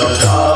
Oh,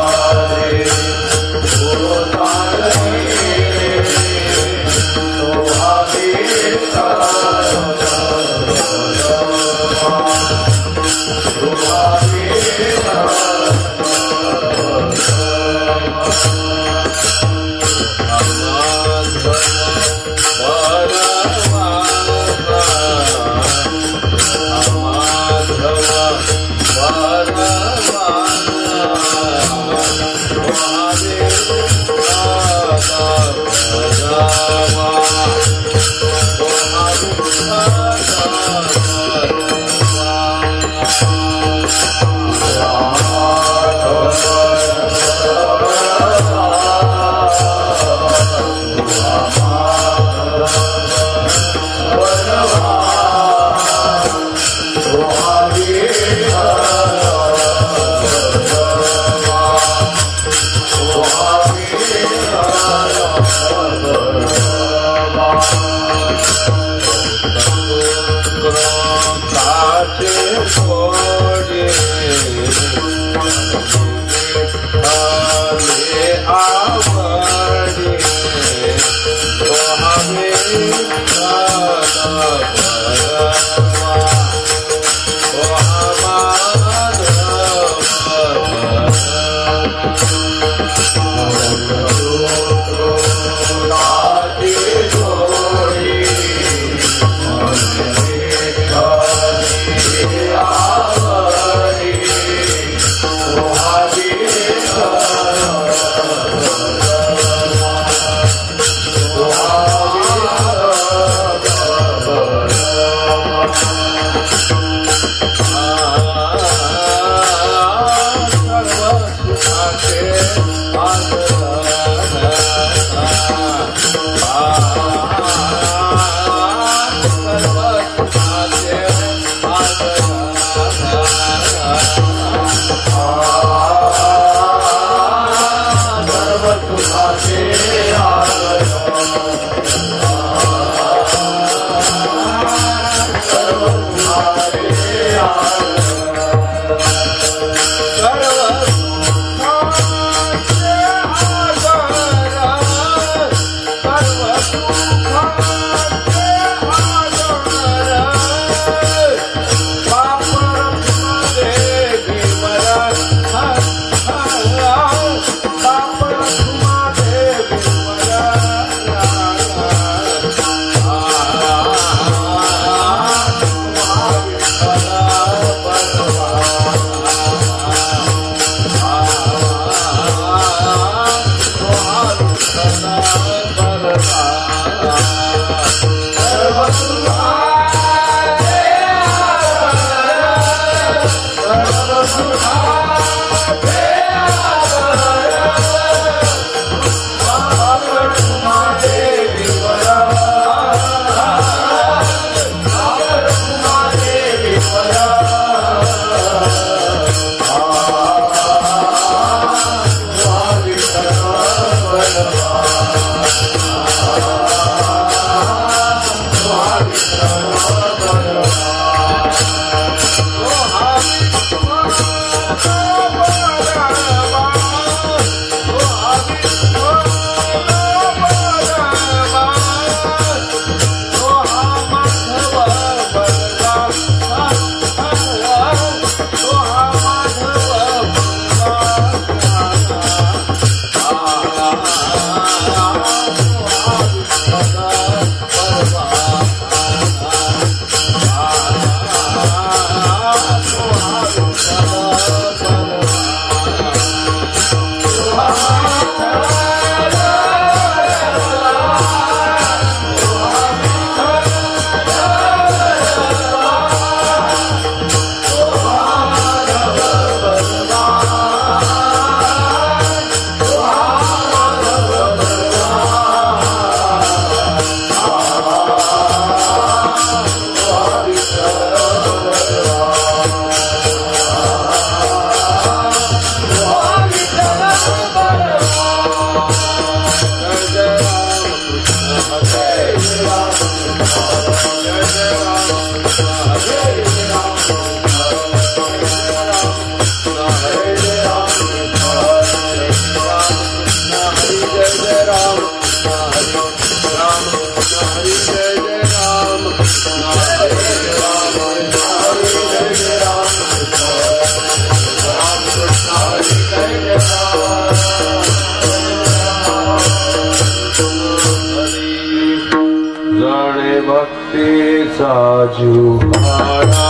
भक्तीचा जुव्हाळा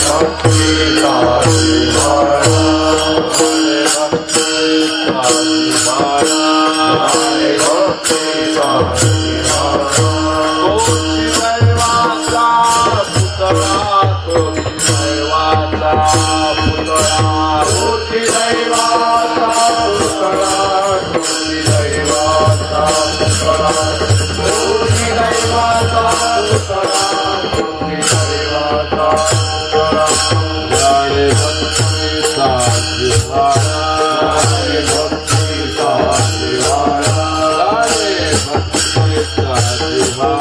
भक्तीचा जुव्हाळा भक्तीचा जुव्हाळा भक्तीचा जुव्हाळा तोची दैवाचा पुतळा तोची दैवाचा पुतळा तोची दैवाचा पुतळा तोची दैवाचा पुतळा तोची दैवाचा पुतळा जाणे भक्तीचा जिव्हाळा जाणे भक्तीचा जिव्हाळा जाणे भक्तीचा जिव्हाळा जाणे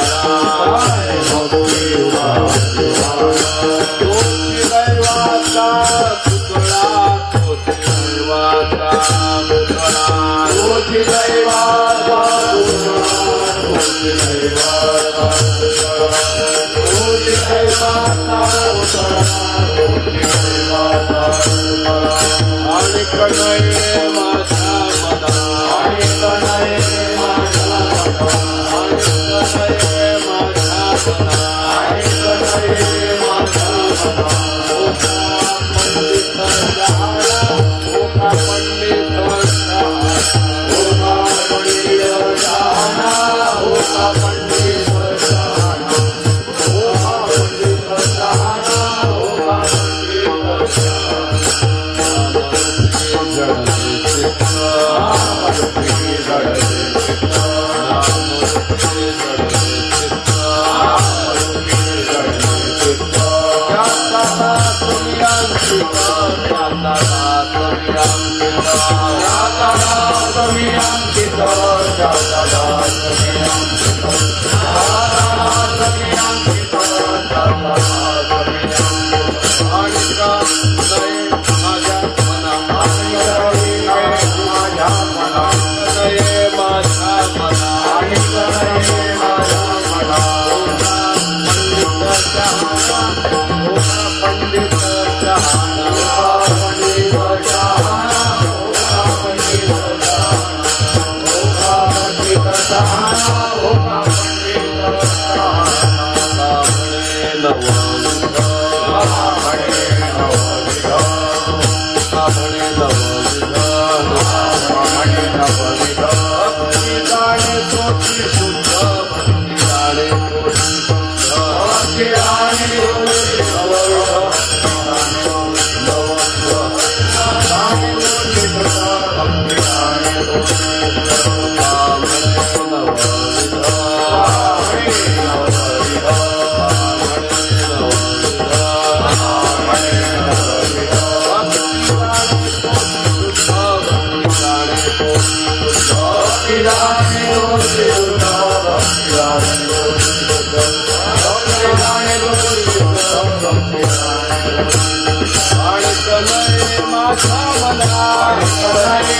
भक्तीचा जिव्हाळा तोची दैवाचा पुतळा तोची दैवाचा पुतळा तोची दैवाचा आणि कणये माझ्या मना आणि कणये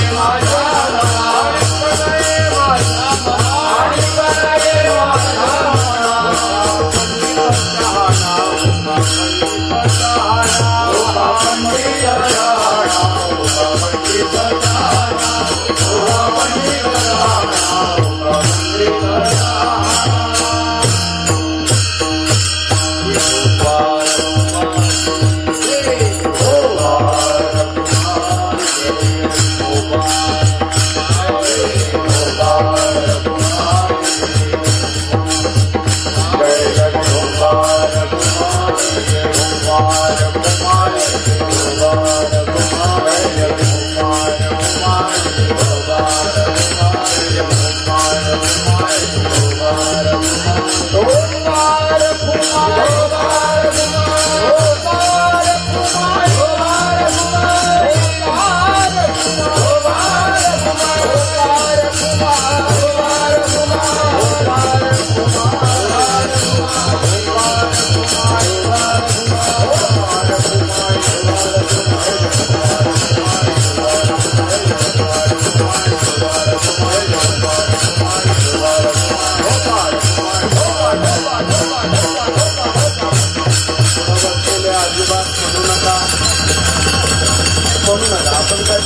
माझ्या मना आणि कणये माझ्या मना आणि कणये माझ्या मना ओका पंडित शहाणा ओका पंडित शहाणा ओका पंडित शहाणा ओका पंडित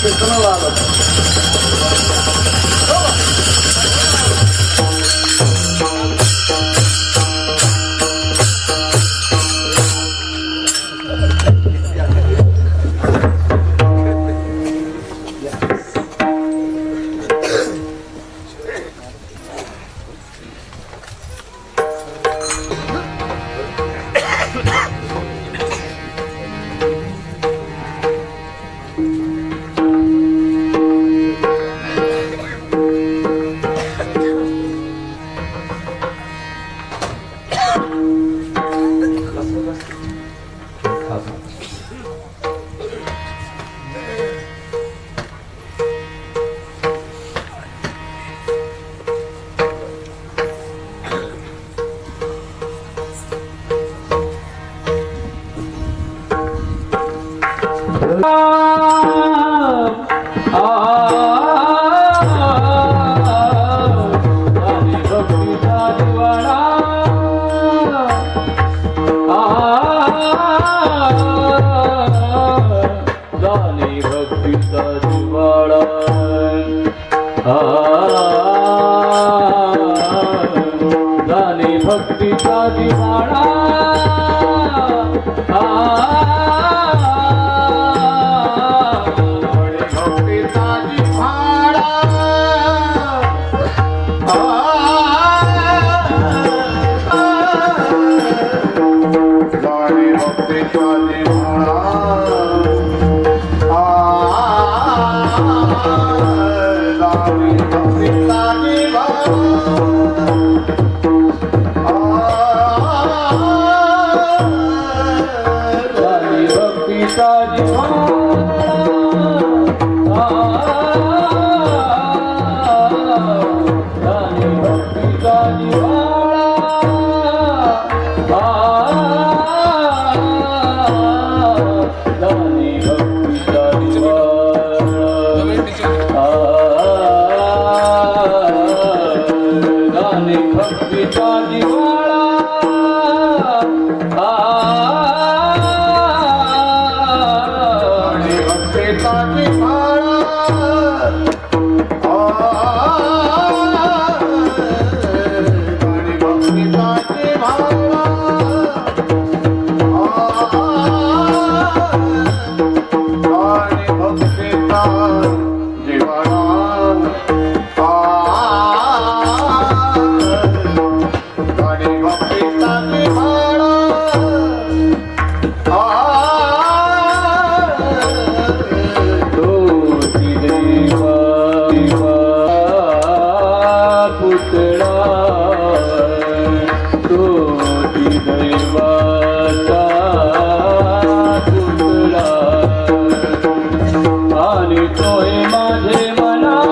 शिकणं लागत. भक्तीचा दिवाळा भक्तीचा दिवाळा भक्तीचा दिवाळा माझे मना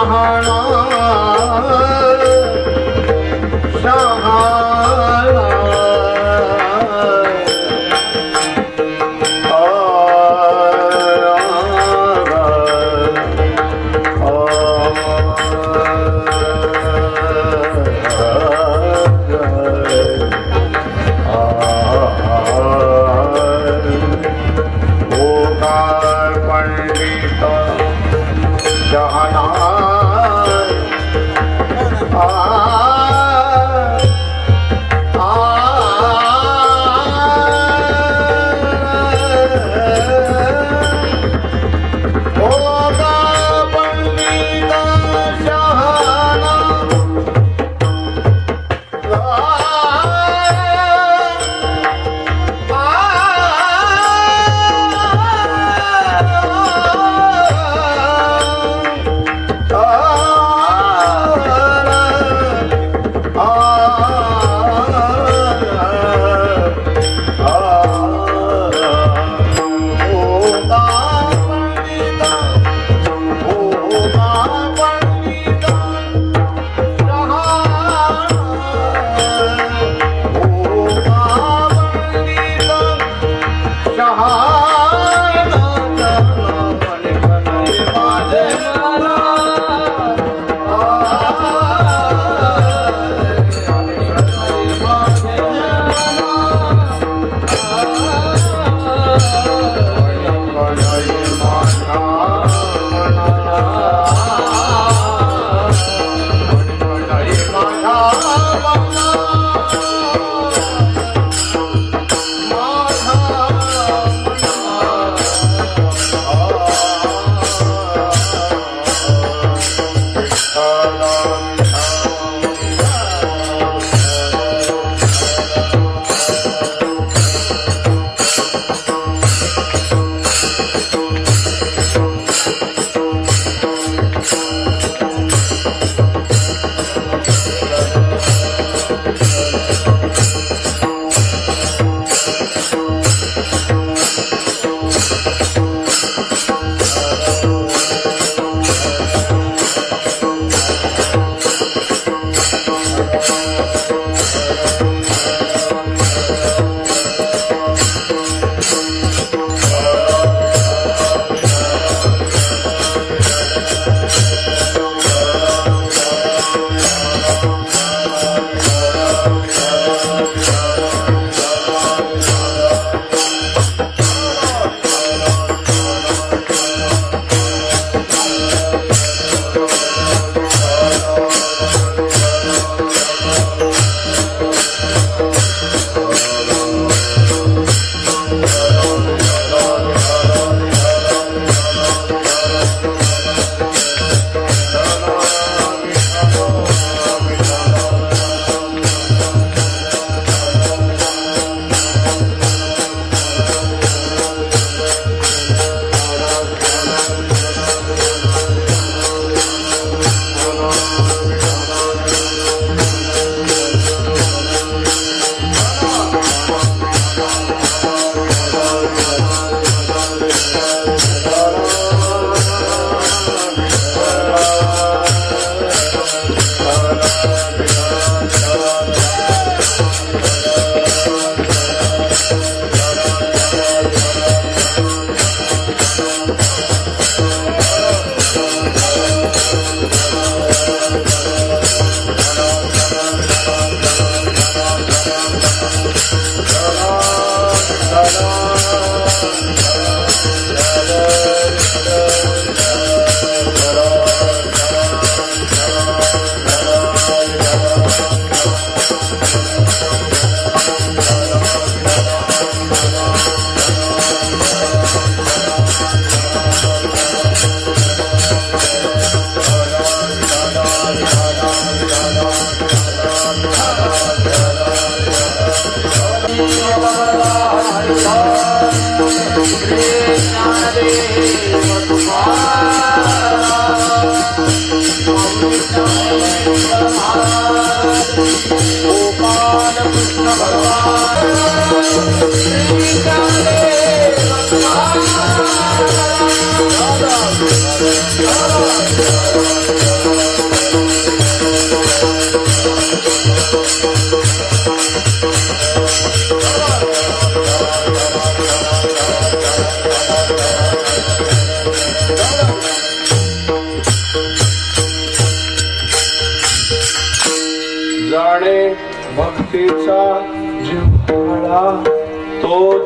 शहाणा शहाणा Jai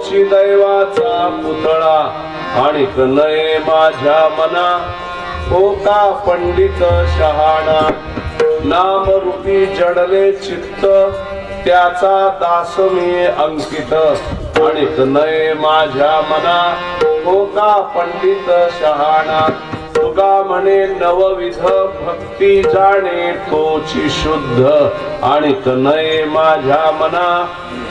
तोची दैवाचा पुतळा आणि नये माझ्या मना हो का पंडित शहाणा नामरूपी जडले चित्त त्याचा दास मी अंकित आणि नये माझ्या मना हो का पंडित शहाणा तुका म्हणे नवविध भक्ती जाणे तोची शुद्ध आणि नये माझ्या मना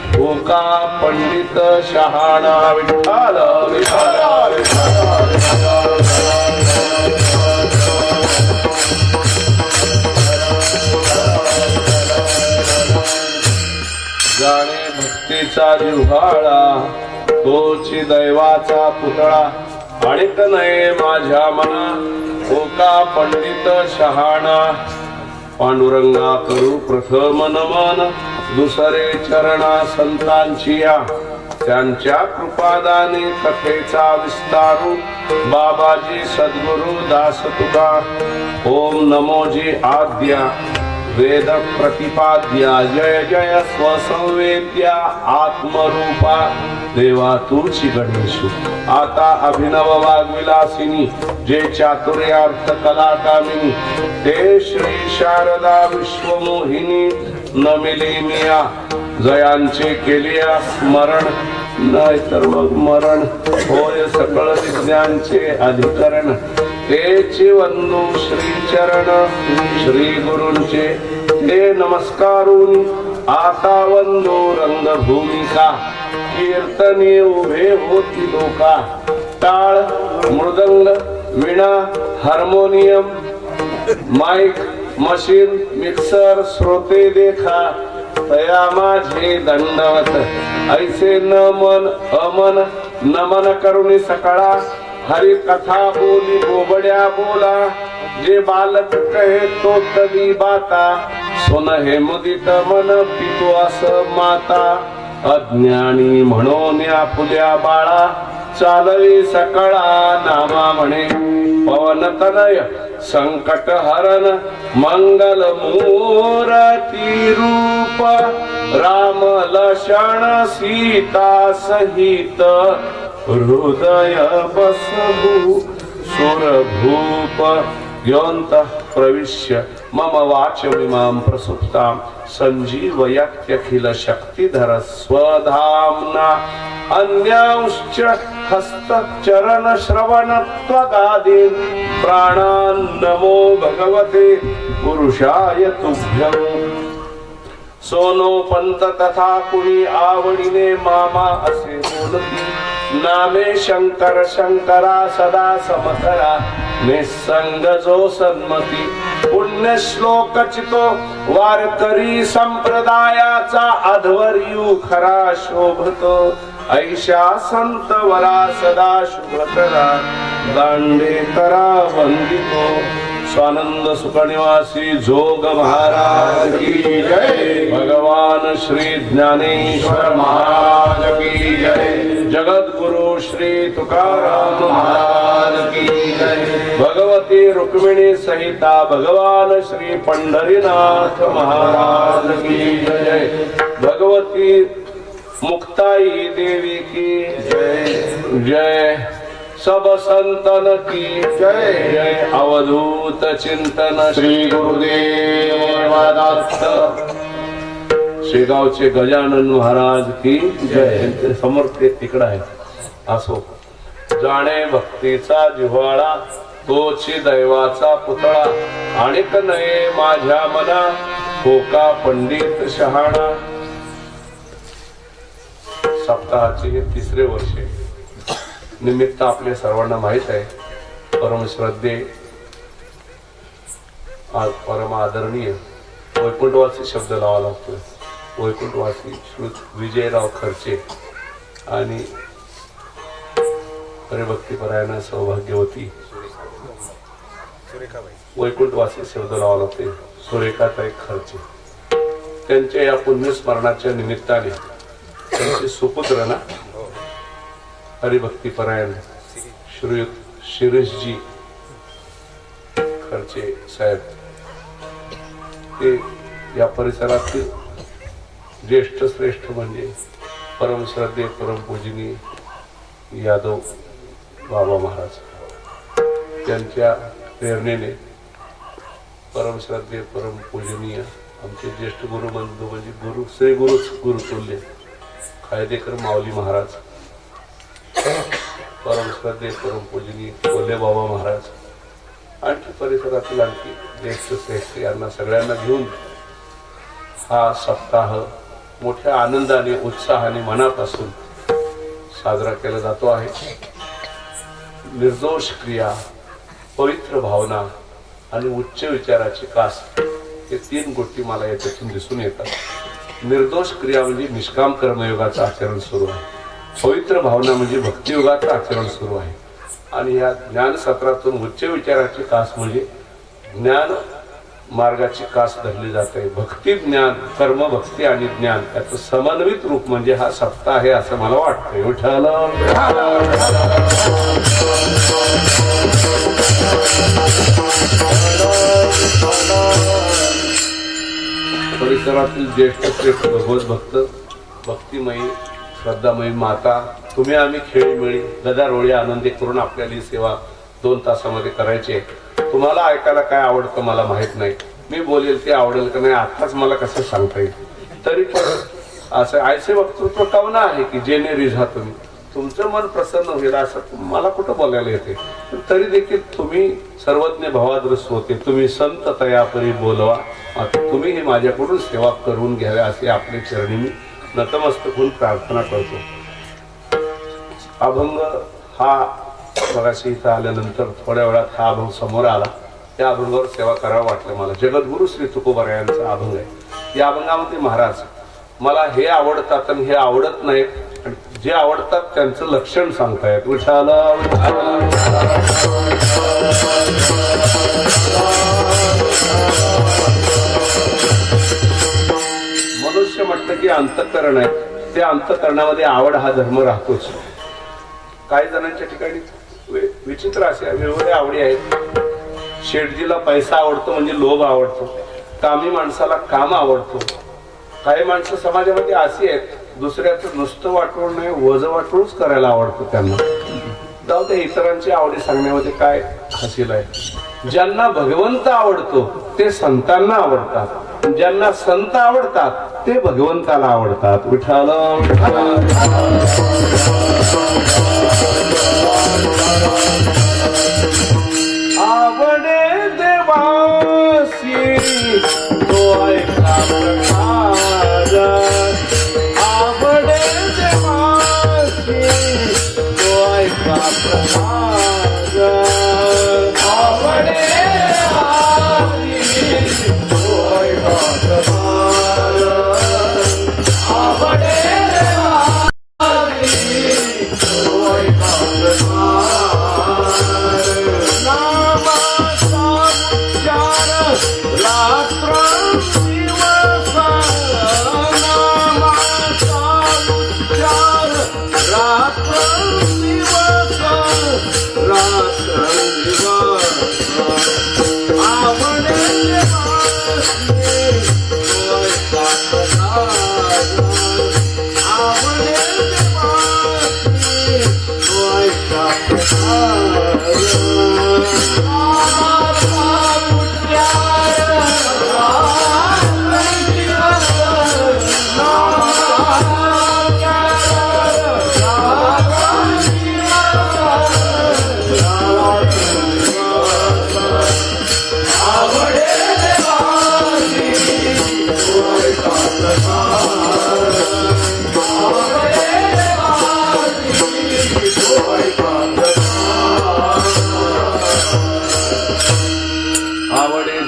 हो का पंडित शहाणा विठ्ठल विठ्ठल विठ्ठल जाणे भक्तीचा जिव्हाळा तोची दैवाचा पुतळा आणिक नये माझ्या मना हो का पंडित शहाणा पांडुरंगा करू प्रथम नमन दुसरे चरणा संतांची या त्यांच्या कृपादाने कथेचा विस्तारू बाबाजी सद्गुरु दास तुका ओम नमोजी आद्या वेद प्रतिपाद्या जय जय स्वसंवेद्या आत्मरूपा देवा तुझी गणेशू आता अभिनव वाग्विलासिनी जे चातुर्यार्थ कला कामिनी ते श्री शारदा विश्वमोहिनी नमिली मिया जयांचे केलिया स्मरण नाहीतर मग मरण होय सकळ विज्ञानचे अधिकरण तेचे वंदू श्री चरण श्री गुरूंचे ते नमस्कारून आता वंदू रंगभूमिका कीर्तनी उभे होती लोका टाळ मृदंग विणा हार्मोनियम माईक मशीन मिक्सर श्रोते देखा तया माझे दंडवत ऐसे न मन अमन नमन करुणी सकळा हरी कथा बोली बोबड्या बोला जे बालक कहे तो तली बाता सोन हे मुदित मन पितो अस माता अज्ञानी म्हणून या फुल्या बाळा चालवी सकळा नामा म्हणे पवन तनय संकट हरण मंगल मूर्ती रूप राम लक्षण सीता सहित हृदय बसभू सुरभूप योऽन्त प्रविश्य मम वाचमिमां प्रसुप्तां संजीवयत्यखिल शक्तिधर स्वधाम्ना अन्यांश्च हस्तचरण श्रवण त्वगादीन् प्राणान् नमो भगवते पुरुषाय तुभ्यं सोनो पंत तथा कुणी आवडीने मामा असे बोलती नामे शंकर शंकरा सदा समकरा निसंग जो सन्मती पुण्य श्लोक चितो वारकरी संप्रदायाचा अध्वर्यू खरा शोभतो ऐशा संत वरा सदा शुभकरा दांडेकरा वंदितो स्वानंद सुखनिवासी जोग महाराज की जय भगवान श्री ज्ञानेश्वर महाराज की जय जगत गुरु श्री तुकाराम महाराज की जय भगवती रुक्मिणी सहिता भगवान श्री पंढरीनाथ महाराज की जय भगवती मुक्ताई देवी की जय जय सब संतन की जय जय अवधूत चिंतन श्री गुरुदेव दत्त शेगावचे गजानन महाराज की जय समर्थ तिकडे आहे असो जाणे भक्तीचा जिव्हाळा तोची दैवाचा पुतळा आणिक नये माझ्या मना होका पंडित शहाणा सप्ताहाचे हे तिसरे वर्ष निमित्त आपल्या सर्वांना माहित आहे परम श्रद्धे परम आदरणीय वैकुंठवासी शब्द लावा लागतोय वैकुंठवासी श्री विजयराव खर्चे आणि हरिभक्तीपरायण सौभाग्यवती वैकुंठवासी शब्द लावा लागते सुरेखाताई खर्चे त्यांच्या या पुण्यस्मरणाच्या निमित्ताने त्यांचे सुपुत्र ना हरिभक्तीपरायण श्रीयुत शिरीषजी खर्चे साहेब ते या परिसरातील ज्येष्ठ श्रेष्ठ म्हणजे परमश्रद्धे परमपूजनीय यादव बाबा महाराज त्यांच्या प्रेरणेने परमश्रद्धे परमपूजनीय आमचे ज्येष्ठ गुरुबंधू म्हणजे गुरु श्री गुरुतुल्य कायदेकर माऊली महाराज, परमश्रद्धे परमपूजनीय कोल्हे बाबा महाराज, आणखी परिसरातील आणखी ज्येष्ठ श्रेष्ठ यांना सगळ्यांना घेऊन हा सप्ताह मोठ्या आनंदाने उत्साहाने मनापासून साजरा केला जातो आहे. निर्दोष क्रिया, पवित्र भावना आणि उच्च विचाराची कास हे तीन गोष्टी मला याच्यातून दिसून येतात. निर्दोष क्रिया म्हणजे निष्काम कर्मयोगाचं आचरण सुरू आहे, पवित्र भावना म्हणजे भक्तियोगाचं आचरण सुरू आहे, आणि या ज्ञान सत्रातून उच्च विचाराची कास म्हणजे ज्ञान मार्गाची कास धरली जाते. भक्ती ज्ञान, कर्म भक्ती आणि ज्ञान याचं समन्वित रूप म्हणजे हा सप्ताह आहे असं मला वाटतंय. विठ्ठल परिसरातील ज्येष्ठ श्रेष्ठ भगवत भक्त, भक्तिमयी श्रद्धामयी माता, तुम्ही आम्ही खेळीमेळी गदारोळी आनंदी करून आपल्याला ही सेवा 2 तासामध्ये करायची आहे. तुम्हाला ऐकायला काय आवडतं मला माहित नाही, मी बोलेल ते आवडेल का नाही आताच मला कसं सांगता येईल. तरी पण असं ऐसे वक्तृत्व कावना आहे की जेणे रिझा तुम्ही, तुमचं मन प्रसन्न होईल असं मला कुठं बोलायला येते. तरी देखील तुम्ही सर्वज्ञ भवाद्रस होते, तुम्ही संत तयापरी बोलवा, आता तुम्ही हे माझ्याकडून सेवा करून घ्यावे असे आपले चरणी मी नतमस्तक होऊन प्रार्थना करतो. अभंग हा मगाशी इथं आल्यानंतर थोड्या वेळात हा अभंग समोर आला, त्या अभंगावर सेवा करावं वाटलं मला. जगद्गुरु श्री तुकोबा यांचा अभंग आहे. या अभंगामध्ये महाराज मला हे आवडतात आणि हे आवडत नाहीत, आणि जे आवडतात त्यांचं लक्षण सांगतायत. विठ्ठल मनुष्य म्हटलं की अंतःकरण आहे, त्या अंतःकरणामध्ये आवड हा धर्म राहतोच. काही जणांच्या ठिकाणी विचित्र अशा वेगवेगळ्या आवडी आहेत. शेठजीला पैसा आवडतो म्हणजे लोभ आवडतो, कामी माणसाला काम आवडतो. काही माणसं समाजामध्ये अशी आहेत दुसऱ्याचं नुसतं वाटवून नाही वज वाटवूनच करायला आवडतं त्यांना. जाऊ दे, इतरांची आवडी सांगण्यामध्ये काय हसील आहे. ज्यांना भगवंत आवडतो ते संतांना आवडतात, ज्यांना संत आवडतात ते भगवंताला आवडतात. विठ्ठल आवडे देवासी तो ऐका प्रकार, आवडे देवासी तो ऐका प्रकार, आवडे देवासी तो ऐका प्रकार, आवडे देवासी तो ऐका प्रकार.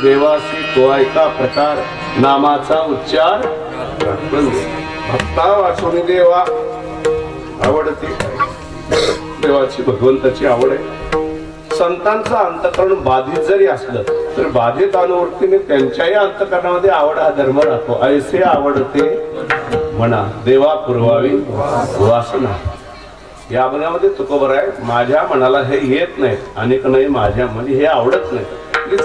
देवासी तो ऐका प्रकार, नामाचा उच्चार भक्ता वाचून देवा आवडते. देवाची भगवंताची आवड आहे. संतांचं अंतःकरण बाधित जरी असलं तर बाधित अनुवृत्तीने त्यांच्याही अंतःकरणामध्ये आवड हा धर्म राहतो. ऐसे आवडते म्हणा देवा पुरवावी वासना. या अभंगामध्ये तुकोबर आहे, माझ्या मनाला हे येत नाहीत, अनेक नाही माझ्या म्हणजे हे आवडत नाही.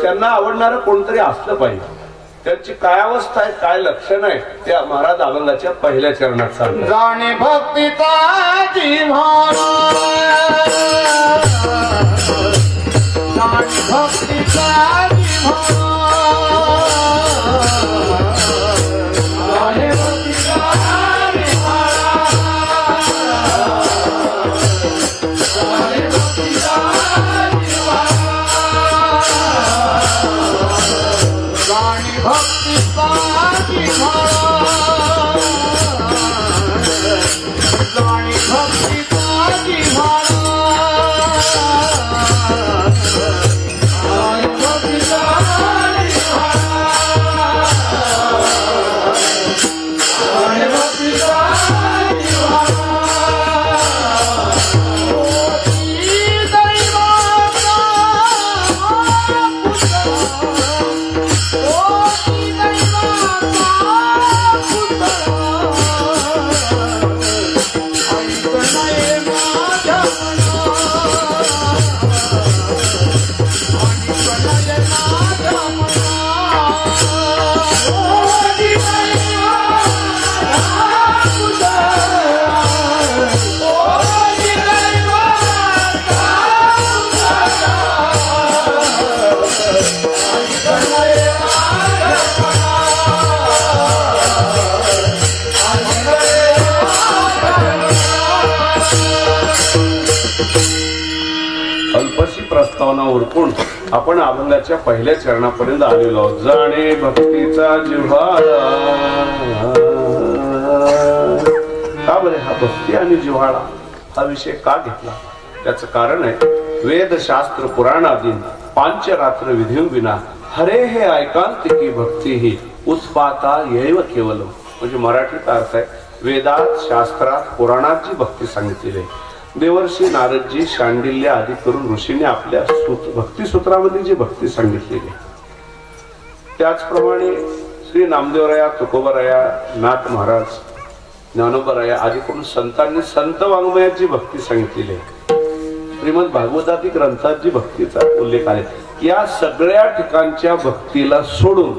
त्यांना आवडणारं कोणतरी असलं पाहिजे. त्यांची काय अवस्था आहे, काय लक्षण आहे, त्या महाराज अभंगाच्या पहिल्या चरणात सांगतात. जाणे भक्तीचा जिव्हाळा, जाणे भक्तीचा जिव्हाळा, जाणे भक्तीचा जिव्हाळा, जाणे भक्तीचा जिव्हाळा, जाणे भक्तीचा जिव्हाळा, जाणे भक्तीचा जिव्हाळा, जाणे भक्तीचा अल्पशी प्रस्तावना उरकून आपण अभंगाच्या पहिल्या चरणापर्यंत आलेलो आहोत. जाणे भक्तीचा जिव्हाळा. का बरे हा भक्ती आणि जिव्हाळा हा विषय का घेतला? त्याचं कारण आहे, वेद शास्त्र पुराण आदी पांचरात्र विधी विना हरे हे ऐकांतिकी भक्ती ही उत्पाता येव केवलम. म्हणजे मराठीत अर्थ आहे, वेदात शास्त्रात पुराणात जी भक्ती सांगितलेली आहे, देवर्षी नारदजी शांडिल्य आदी करून ऋषीने आपल्या भक्ती सूत्रामध्ये जी भक्ती सांगितलेली आहे, त्याचप्रमाणे श्री नामदेवराया, तुकोबराया, नाथ महाराज, ज्ञानोबराया आदी करून संतांनी संत वाङ्मयात जी भक्ती सांगितलेली आहे, श्रीमद भागवतादी ग्रंथात जी भक्तीचा उल्लेख आहे, या सगळ्या ठिकाणच्या भक्तीला सोडून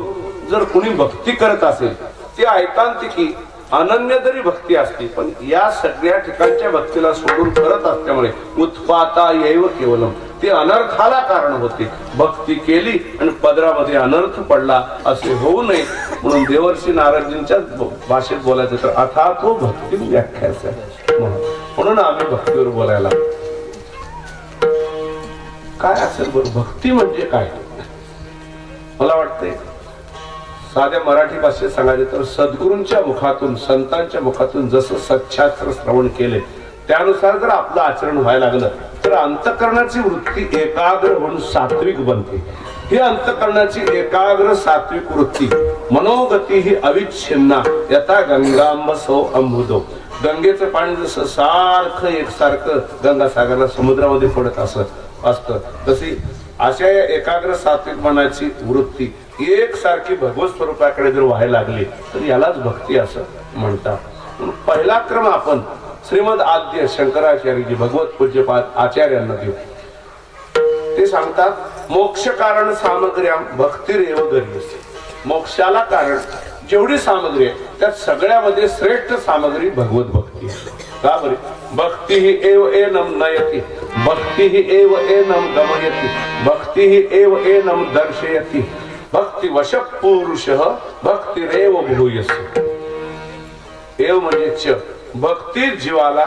जर कोणी भक्ती करत असेल, ती ऐकांतिकी अनन्य जरी भक्ती असती, पण या सगळ्या ठिकाणच्या भक्तीला सोडून करत असल्यामुळे उत्पाता येव केवलम, ती अनर्थाला कारण होते. भक्ती केली आणि पदरामध्ये अनर्थ पडला असे होऊ नये म्हणून देवर्षी नारदजींच्या भाषेत बोलायचं तर अथातो भक्ती व्याख्याच आहे. म्हणून आम्ही भक्तीवर बोलायला. काय असेल बरं भक्ती म्हणजे काय? मला वाटतंय साध्या मराठी भाषेत सांगायचे तर सद्गुरूंच्या मुखातून, संतांच्या मुखातून जसं सच्छास्त्र श्रवण केले त्यानुसार जर आपलं आचरण व्हायला लागलं तर अंतःकरणाची वृत्ती एकाग्र होऊन सात्विक बनते. ही अंतःकरणाची एकाग्र सात्विक वृत्ती मनोगती ही अविच्छिन्ना यथा गंगांब सौ अंबुदो. गंगेचं पाणी जसं सारखं एकसारखं गंगासागरला समुद्रामध्ये पडत असतं, तशी अशा या एकाग्र सात्विक मनाची वृत्ती एकसारखी भगवत स्वरूपाकडे जर व्हायला लागली तर यालाच भक्ती असं म्हणतात. पहिला क्रम आपण श्रीमद आद्य शंकराचार्यजी भगवत पूज्यपाद आचार्यांना देऊ. ते सांगतात मोक्ष कारण सामग्र्या भक्तिरेव गरीयसी. मोक्षाला कारण जेवढी सामग्री आहे त्यात सगळ्यामध्ये श्रेष्ठ सामग्री भगवत भक्ती. का बरे? भक्ती ही एव एनम नयती, भक्ती ही एव एनम गमयती, भक्ती ही एव एनम दर्शयती, भक्ती वश पुरुष भक्तिरेव भूयसी. एव म्हणजे च, भक्ती जीवाला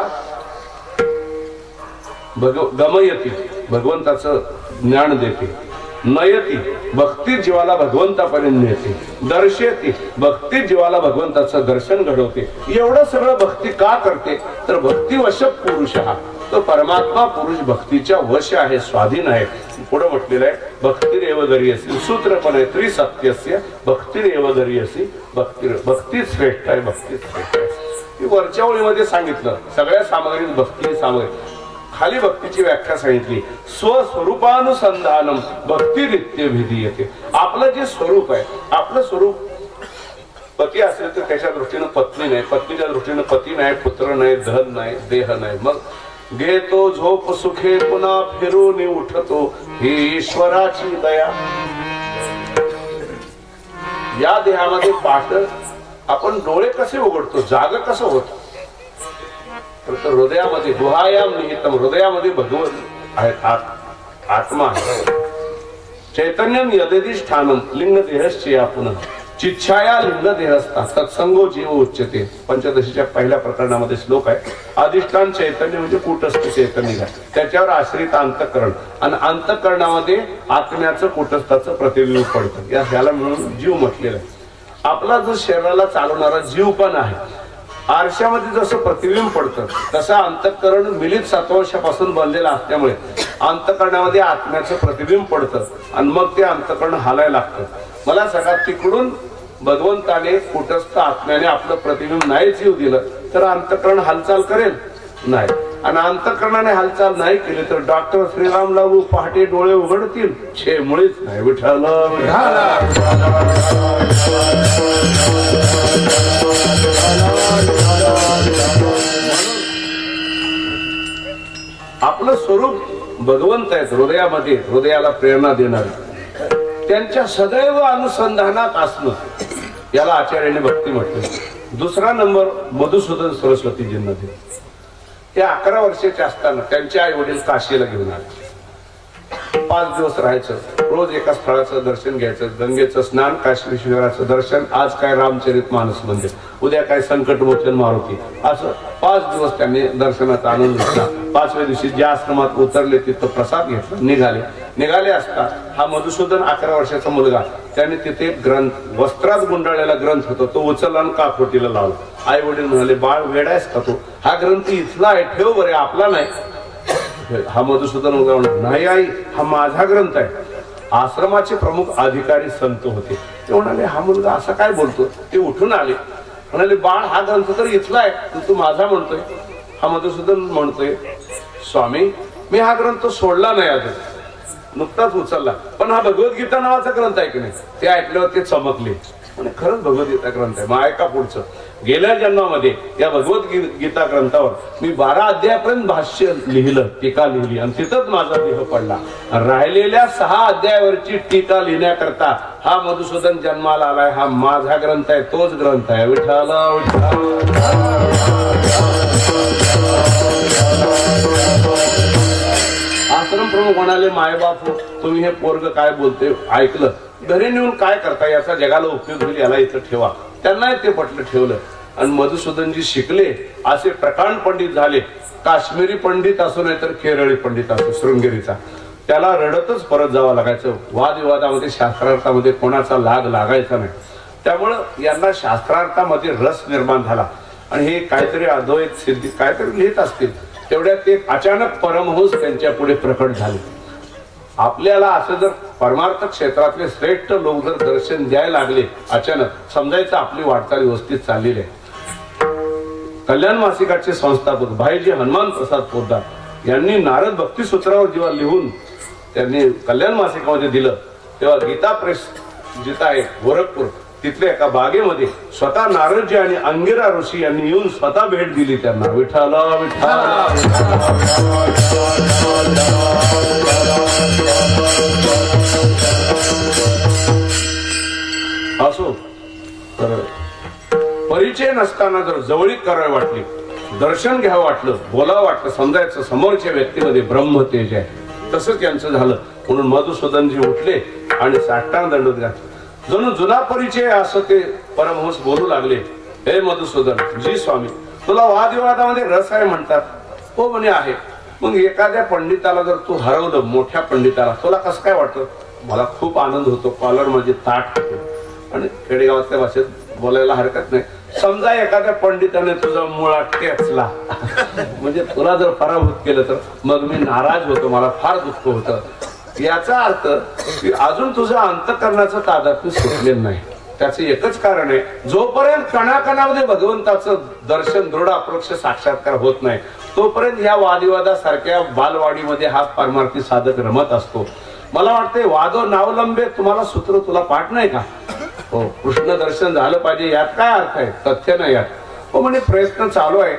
गमयती भगवंताचं ज्ञान देते, नयती भक्ती जीवाला भगवंतापर्यंत नेते, दर्शयती भक्ती जीवाला भगवंताचं दर्शन घडवते. एवढं सगळं भक्ती का करते तर भक्ती वश पुरुष हा तो परमात्मा पुरुष भक्तीच्या वश आहे, स्वाधीन आहे. पुढे म्हटलेलं आहे भक्तिरेव गरीयसी, सूत्र पण आहे त्रिसत्यस्य भक्तिरेव गरीयसी. भक्ती श्रेष्ठ आहे, भक्ती श्रेष्ठ आहे. वरच्या ओळीमध्ये सांगितलं सगळ्या सामग्रीत भक्ती सामग्री. खाली भक्तीची व्याख्या सांगितली स्वस्वरूपानुसंधानम भक्तिरित्य विधीयते. आपलं जे स्वरूप आहे, आपलं स्वरूप पती असेल तर त्याच्या दृष्टीनं पत्नी नाही, पत्नीच्या दृष्टीनं पती नाही, पुत्र नाही, धन नाही, देह नाही. मग घेतो झोप सुखे पुन्हा फिरून उठतो ही ईश्वराची दया. या देहामध्ये पाठ आपण डोळे कसे उघडतो, जाग कसं होत, तर हृदयामध्ये गुहायाम निहितम, हृदयामध्ये भगवत आहे, आत्मा आहे. चैतन्यम यदिष्ठानम लिंग देहश्चया पुनः चिच्छाया लिंग देहस्था सत्संगो जीव उच्यते. पंचदशीच्या पहिल्या प्रकरणामध्ये श्लोक आहे. अधिष्ठान चैतन्य म्हणजे कूटस्थ चैतन्य आहे, त्याच्यावर आश्रित अंतःकरण, आणि अंतःकरणामध्ये आत्म्याचं कूटस्थाचं प्रतिबिंब पडतं. याला मिळून जीव म्हटलेलं आहे. आपला जो शरीराला चालवणारा जीव पण आहे. आरशामध्ये जसं प्रतिबिंब पडतं तसं अंतःकरण मिलित सत्वांशापासून बनलेलं असल्यामुळे अंतःकरणामध्ये आत्म्याचं प्रतिबिंब पडतं आणि मग ते अंतःकरण हालायला लागतं. मला सगळ्यात तिकडून भगवंताने कुटस्थ आत्म्याने आपलं प्रतिबिंब नाही जीव दिलं तर अंतःकरण हालचाल करेल नाही, आणि अंतःकरणाने हालचाल नाही केली तर डॉक्टर श्रीराम लागू पहाटे डोळे उघडतील छे मुळीच नाही. विठ्ठल आपलं स्वरूप भगवंत आहेत हृदयामध्ये, हृदयाला प्रेरणा देणारे, त्यांच्या सदैव अनुसंधानात असणं याला आचार्याने भक्ती म्हटलं. दुसरा नंबर मधुसूदन सरस्वतीजींना दिला. ते 11 वर्षाचे असताना त्यांचे आई वडील काशीला घेऊन आले. 5 दिवस राहायचं, रोज एका स्थळाचं दर्शन घ्यायचं, गंगेचं स्नान, काशी विश्वेश्वराचं दर्शन, आज काय रामचरित मानस मंदिर, उद्या काय संकटमोचन मारुती, असं 5 दिवस त्यांनी दर्शनाचा आनंद घेतला. 5व्या दिवशी ज्या आश्रमात उतरले तिथं प्रसाद घेतला, निघाले असता हा मधुसूदन 11 वर्षाचा मुलगा, त्याने तिथे ग्रंथ, वस्त्रात गुंडाळलेला ग्रंथ होता, तो उचलला आणि काखोटीला लावला. आई वडील म्हणाले, बाळ वेडायस का तू, हा ग्रंथ इथला आहे, ठेव बरे, आपला नाही. हा मधुसूदन मुलगा म्हणतो, नाही आई, हा माझा ग्रंथ आहे. आश्रमाचे प्रमुख अधिकारी संत होते, ते म्हणाले, हा मुलगा असा काय बोलतो. ते उठून आले, म्हणाले, बाळ हा ग्रंथ तर इथला आहे, तू माझा म्हणतोय. हा मधुसूदन म्हणतोय, स्वामी मी हा ग्रंथ सोडला नाही अजून, नुकताच उचलला, पण हा भगवद्गीता नावाचा ग्रंथ आहे की नाही. ते ऐकल्यावर ते चमकले, म्हणजे खरंच भगवद्गीता ग्रंथ आहे. मग ऐका पुढचं. गेल्या जन्मामध्ये या भगवद्गीता ग्रंथावर मी 12 अध्यायापर्यंत भाष्य लिहिलं, टीका लिहिली, आणि तिथंच माझा देह पडला. राहिलेल्या 6 अध्यायावरची टीका लिहिण्याकरता हा मधुसूदन जन्माला आलाय. हा माझा ग्रंथ आहे, तोच ग्रंथ आहे. विठ्ठल आश्रम प्रमुख म्हणाले, मायबाप तुम्ही हे पोरग काय बोलते ऐकलं, घरी नेऊन काय करता, याचा जगाला उपयोग होईल, याला इथं ठेवा. त्यांना ते पटलं, ठेवलं. आणि मधुसूदनजी शिकले, असे प्रकांड पंडित झाले. काश्मीरी पंडित असो नाही तर केरळी पंडित असो, शृंगेरीचा, त्याला रडतच परत जावं लागायचं. वादविवादामध्ये शास्त्रार्थामध्ये कोणाचा लाग लागायचा नाही. त्यामुळं यांना शास्त्रार्थामध्ये रस निर्माण झाला. आणि हे काहीतरी अद्वैत सिद्धी काहीतरी लिहित असतील, तेवढ्यात ते अचानक परमहंस त्यांच्या पुढे प्रकट झाले. आपल्याला असं जर परमार्थ क्षेत्रातले श्रेष्ठ लोक जर दर्शन द्यायला लागले अचानक, समजायचं आपली वाटचाल व्यवस्थित चाललेली आहे. कल्याण मासिकाचे संस्थापक भाईजी हनुमान प्रसाद पोद्दार यांनी नारद भक्ती सूत्रावर जेव्हा लिहून त्यांनी कल्याण मासिकामध्ये दिलं, तेव्हा गीता प्रेस जिथं आहे गोरखपूर, तिथल्या एका बागेमध्ये स्वतः नारदजी आणि अंगिरा ऋषी यांनी येऊन स्वतः भेट दिली त्यांना. विठ्ठल असो तर परिचय नसताना जर जवळीक करावी वाटली, दर्शन घ्यावं वाटलं, बोलावं वाटलं, समजायचं समोरच्या व्यक्तीमध्ये ब्रह्म तेज आहे, तसंच यांचं झालं. म्हणून मधुसूदनजी उठले आणि साष्टांग दंडवत घातले. जणू जुना परिचय असं ते परमहंस बोलू लागले. हे मधुसूदन, जी स्वामी, तुला वादविवादामध्ये रस आहे म्हणतात. हो म्हणे आहे. मग एखाद्या पंडिताला जर तू हरवलं, मोठ्या पंडिताला, तुला कसं काय वाटतं. मला खूप आनंद होतो, कॉलर म्हणजे ताट होतो. आणि खेडेगावातल्या भाषेत बोलायला हरकत नाही. समजा एखाद्या पंडिताने तुझा मुळा टेचला म्हणजे तुला जर पराभूत केलं तर मग मी नाराज होतो, मला फार दुःख होतं. याचा अर्थ की अजून तुझं अंतःकरणाचं तादात्म्य सुटलेलं नाही. त्याचं एकच कारण आहे, जोपर्यंत कणाकणामध्ये भगवंताचं दर्शन दृढ अप्रोक्ष साक्षात्कार होत नाही, तोपर्यंत ह्या वादविवादासारख्या बालवाडीमध्ये हा परमार्थी साधक रमत असतो. मला वाटतंय वादो नावलंबे, तुम्हाला सूत्र तुला पाठ नाही का. हो, कृष्ण दर्शन झालं पाहिजे, यात काय अर्थ आहे, तथ्य नाही यात. हो म्हणे प्रयत्न चालू आहे.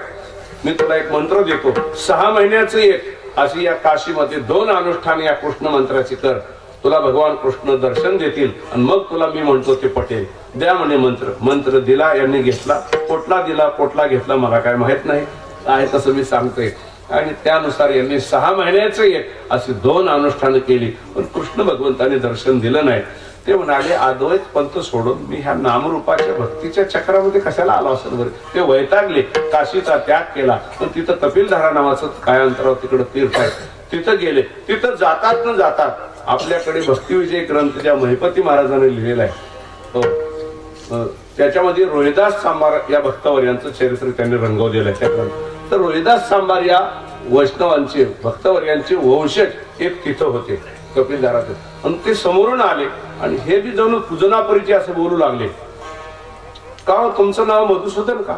मी तुला एक मंत्र देतो, 6 महिन्याचं एक अशी या काशीमध्ये 2 अनुष्ठान या कृष्ण मंत्राची कर. तुला भगवान कृष्ण दर्शन देतील आणि मग तुला मी म्हणतो ते पटेल. द्या म्हणे मंत्र दिला, यांनी घेतला. पोटला दिला, पोटला घेतला, मला काय माहित नाही आहे तसं मी सांगतोय. आणि त्यानुसार यांनी 6 महिन्याचं एक अशी 2 अनुष्ठानं केली. पण कृष्ण भगवंताने दर्शन दिलं नाही. ते म्हणाले अद्वैत पंथ सोडून मी ह्या नामरूपाच्या भक्तीच्या चक्रामध्ये कशाला आलो असेल बरं. ते वैतागले, काशीचा त्याग केला. पण तिथं कपिलधारा नावाचं काय अंतरावर तिकडं तीर्थ आहे, तिथं गेले. तिथं जातात न जातात आपल्याकडे भक्तिविजय ग्रंथ ज्या महिपती महाराजांनी लिहिलेला आहे, हो, त्याच्यामध्ये रोहिदास सांबार या भक्तवर्यांचं चरित्र त्यांनी रंगवलेलं आहे त्या ग्रंथ. तर रोहिदास सांबार या वैष्णवांचे भक्तवर्यांचे वंशज एक तिथं होते कपिलधारात. आणि ते समोरून आले आणि हे बी जणू पूजनापरीचे असं बोलू लागले, का तुमचं नाव मधुसूदन का?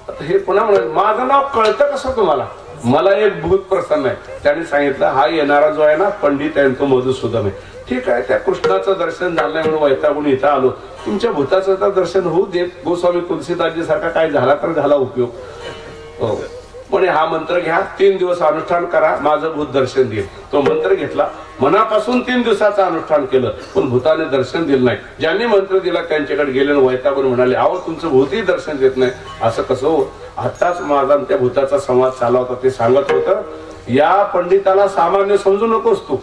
आता हे पुन्हा म्हणाले माझं नाव कळतं कसं तुम्हाला? मला एक भूत प्रसन्न आहे. त्यांनी सांगितलं हा येणारा जो आहे ना पंडित आहे तो मधुसूदन आहे. ठीक आहे, त्या कृष्णाचं दर्शन झालं म्हणून वैतागून इथं आलो. तुमच्या भूताचं तर दर्शन होऊ देत. गोस्वामी तुलसीदासजी सारखा काय झाला तर झाला उपयोग. हो म्हणे हा मंत्र घ्या, 3 दिवस अनुष्ठान करा, माझं भूत दर्शन देईल. तो मंत्र घेतला, मनापासून 3 दिवसाचं अनुष्ठान केलं, पण भूताने दर्शन दिलं नाही. ज्यांनी मंत्र दिला त्यांच्याकडे गेले आणि वैतागून म्हणाले अहो तुमचं भूतही दर्शन देत नाही, असं कसं हो? आताच माझा त्या भूताचा संवाद चालला होता. ते सांगत होतं या पंडिताला सामान्य समजू नकोस तू.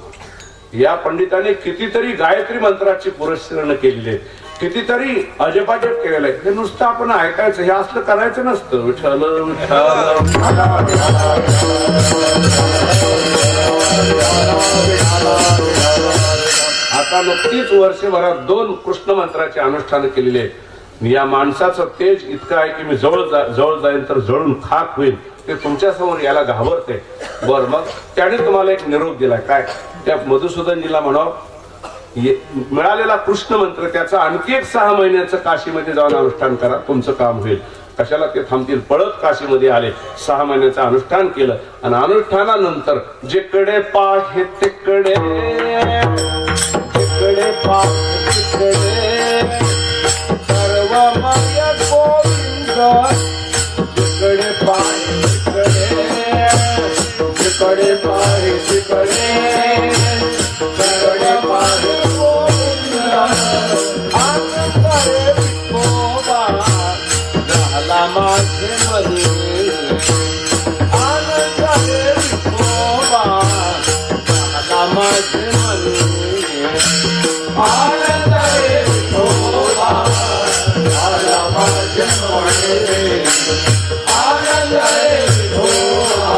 या पंडिताने कितीतरी गायत्री मंत्राची पुरस्करण केलेली आहे, कितीतरी अजपाजप केलेलं आहे. हे नुसतं आपण ऐकायचं, हे असलं करायचं नसतं. विठ्ठल आता नुकतीच वर्षभरात 2 कृष्ण मंत्राचे अनुष्ठान केलेले आहेत. या माणसाचं तेज इतकं आहे की मी जवळ जाईन तर जळून खाक होईल. ते तुमच्या समोर याला घाबरते. बर मग त्याने तुम्हाला एक निरोप दिलाय काय? त्या मधुसूदनजीला म्हणावं मिळालेला कृष्ण मंत्र त्याचा आणखी एक 6 महिन्याचं काशीमध्ये जाऊन अनुष्ठान करा, तुमचं काम होईल. कशाला ते थांबतील? पळत काशीमध्ये आले, 6 महिन्याचं अनुष्ठान केलं. आणि अनुष्ठानानंतर जिकडे पाहे तिकडे, जिकडे पाहे तिकडे सर्व माय गोविंद, जिकडे पाहे तिकडे, जिकडे पाहे तिकडे जिकडे पाहे गोविंद, आनंदरे विठोबा झाला माझे मनी, आनंदरे विठोबा झाला माझे मनी, आनंदरे विठोबा झाला माझे मनी, आनंदरे विठोबा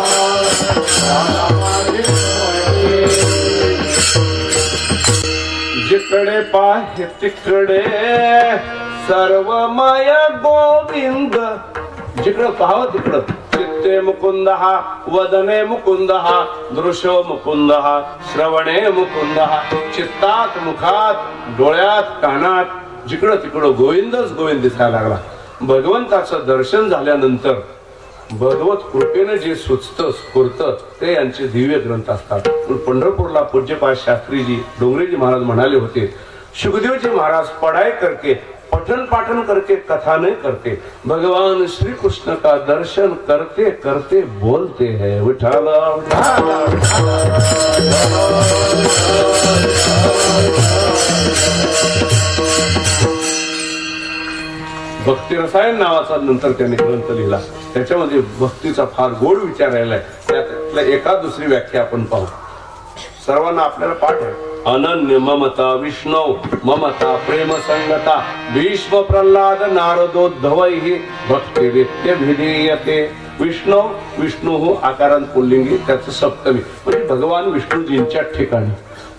झाला माझे मनी. जिकडे पाहे तिकडे सर्व माया गोविंद, जिकडं पाहावं तिकडं चित्ते मुकुंद हा, वदने मुकुंद हा, दृश्यो मुकुंद हा, श्रवणे मुकुंद हा, चित्तात मुखात डोळ्यात कानात जिकडं तिकडं गोविंदच गोविंद दिसायला लागला. भगवंताचं दर्शन झाल्यानंतर भगवत कृपेने जे सुचतं स्फुरतं ते यांचे दिव्य ग्रंथ असतात. पंढरपूरला पूज्यपाद शास्त्रीजी डोंगरेजी महाराज म्हणाले होते सुखदेव जी महाराज पढ़ाई करके पठन पाठन करके कथा नहीं करते, भगवान श्री कृष्ण का दर्शन करते करते बोलते हैं विठ्ठल भक्ती रसायन नावाचा नंतर त्यांनी ग्रंथ लिहिला. त्याच्यामध्ये भक्तीचा फार गोड विचार आहे. त्यातल्या एका दुसरी व्याख्या आपण पाहू. सर्वांना आपल्याला पाठ आहे. अनन्य ममता विष्णू ममता प्रेम संगता भीष्म प्रल्हाद नारदोद्धवैहि भक्ती नित्य विधीयते. विष्णू आकारांत पुल्लिंगी, त्याचं सप्तमी म्हणजे भगवान विष्णूजींच्या ठिकाणी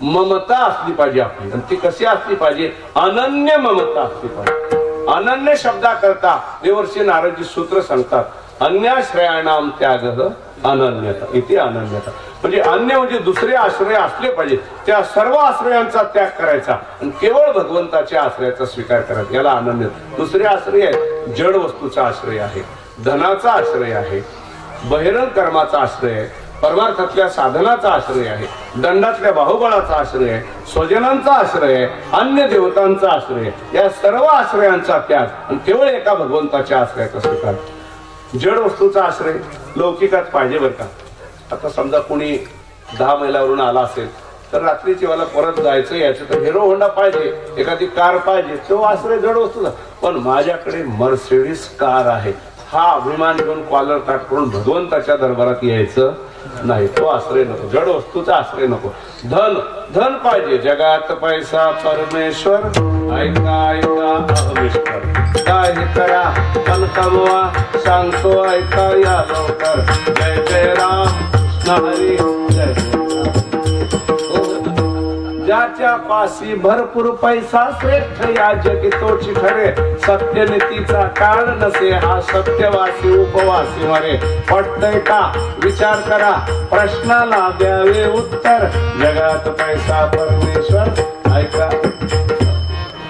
ममता असली पाहिजे आपली. आणि ती कशी असली पाहिजे? अनन्य ममता असली पाहिजे. अनन्य शब्दा करता देवर्षी नारदजी सूत्र सांगतात अन्याश्रयाणाम त्याग अनन्यता इथे. अनन्यता म्हणजे अन्य म्हणजे दुसरे आश्रय असले पाहिजे. त्या सर्व आश्रयांचा त्याग करायचा आणि केवळ भगवंताच्या आश्रयाचा स्वीकार करायचा, याला अनन्य. दुसरे आश्रय आहे जड वस्तूचा आश्रय आहे, धनाचा आश्रय आहे, बहिरंग कर्माचा आश्रय आहे, परमार्थातल्या साधनाचा आश्रय आहे, दंडातल्या बाहुबळाचा आश्रय आहे, स्वजनांचा आश्रय आहे, अन्य देवतांचा आश्रय आहे. या सर्व आश्रयांचा त्याग आणि केवळ एका भगवंताच्या आश्रयाचा स्वीकार. जड वस्तूचा आश्रय लौकिकात पाहिजे बरं का. आता समजा कोणी 10 मैलावरून आला असेल तर रात्रीची मला परत जायचं यायचं तर हिरो होंडा पाहिजे, एखादी कार पाहिजे, तो आश्रय जड वस्तूचा. पण माझ्याकडे मर्सिडीज कार आहे, हा अभिमान घेऊन कॉलर ताट करून भगवंताच्या दरबारात यायचं नाही. तो आश्रय नको, जड वस्तूचा आश्रय नको. धन धन पाहिजे, जगात पैसा परमेश्वर, ऐका ऐका अहमेश्वर. काय करा पण कमवा, सांगतो ऐका या लवकर. जय जय राम कृष्ण हरी जय जय. ज्याच्या पाशी भरपूर पैसा श्रेष्ठ या जगी तोची खरे. सत्यनीतीचा काळ नसे हा सत्यवासी उपवासी मरे. पटतय का विचार करा, प्रश्नाला द्यावे उत्तर. जगात पैसा परमेश्वर, ऐका.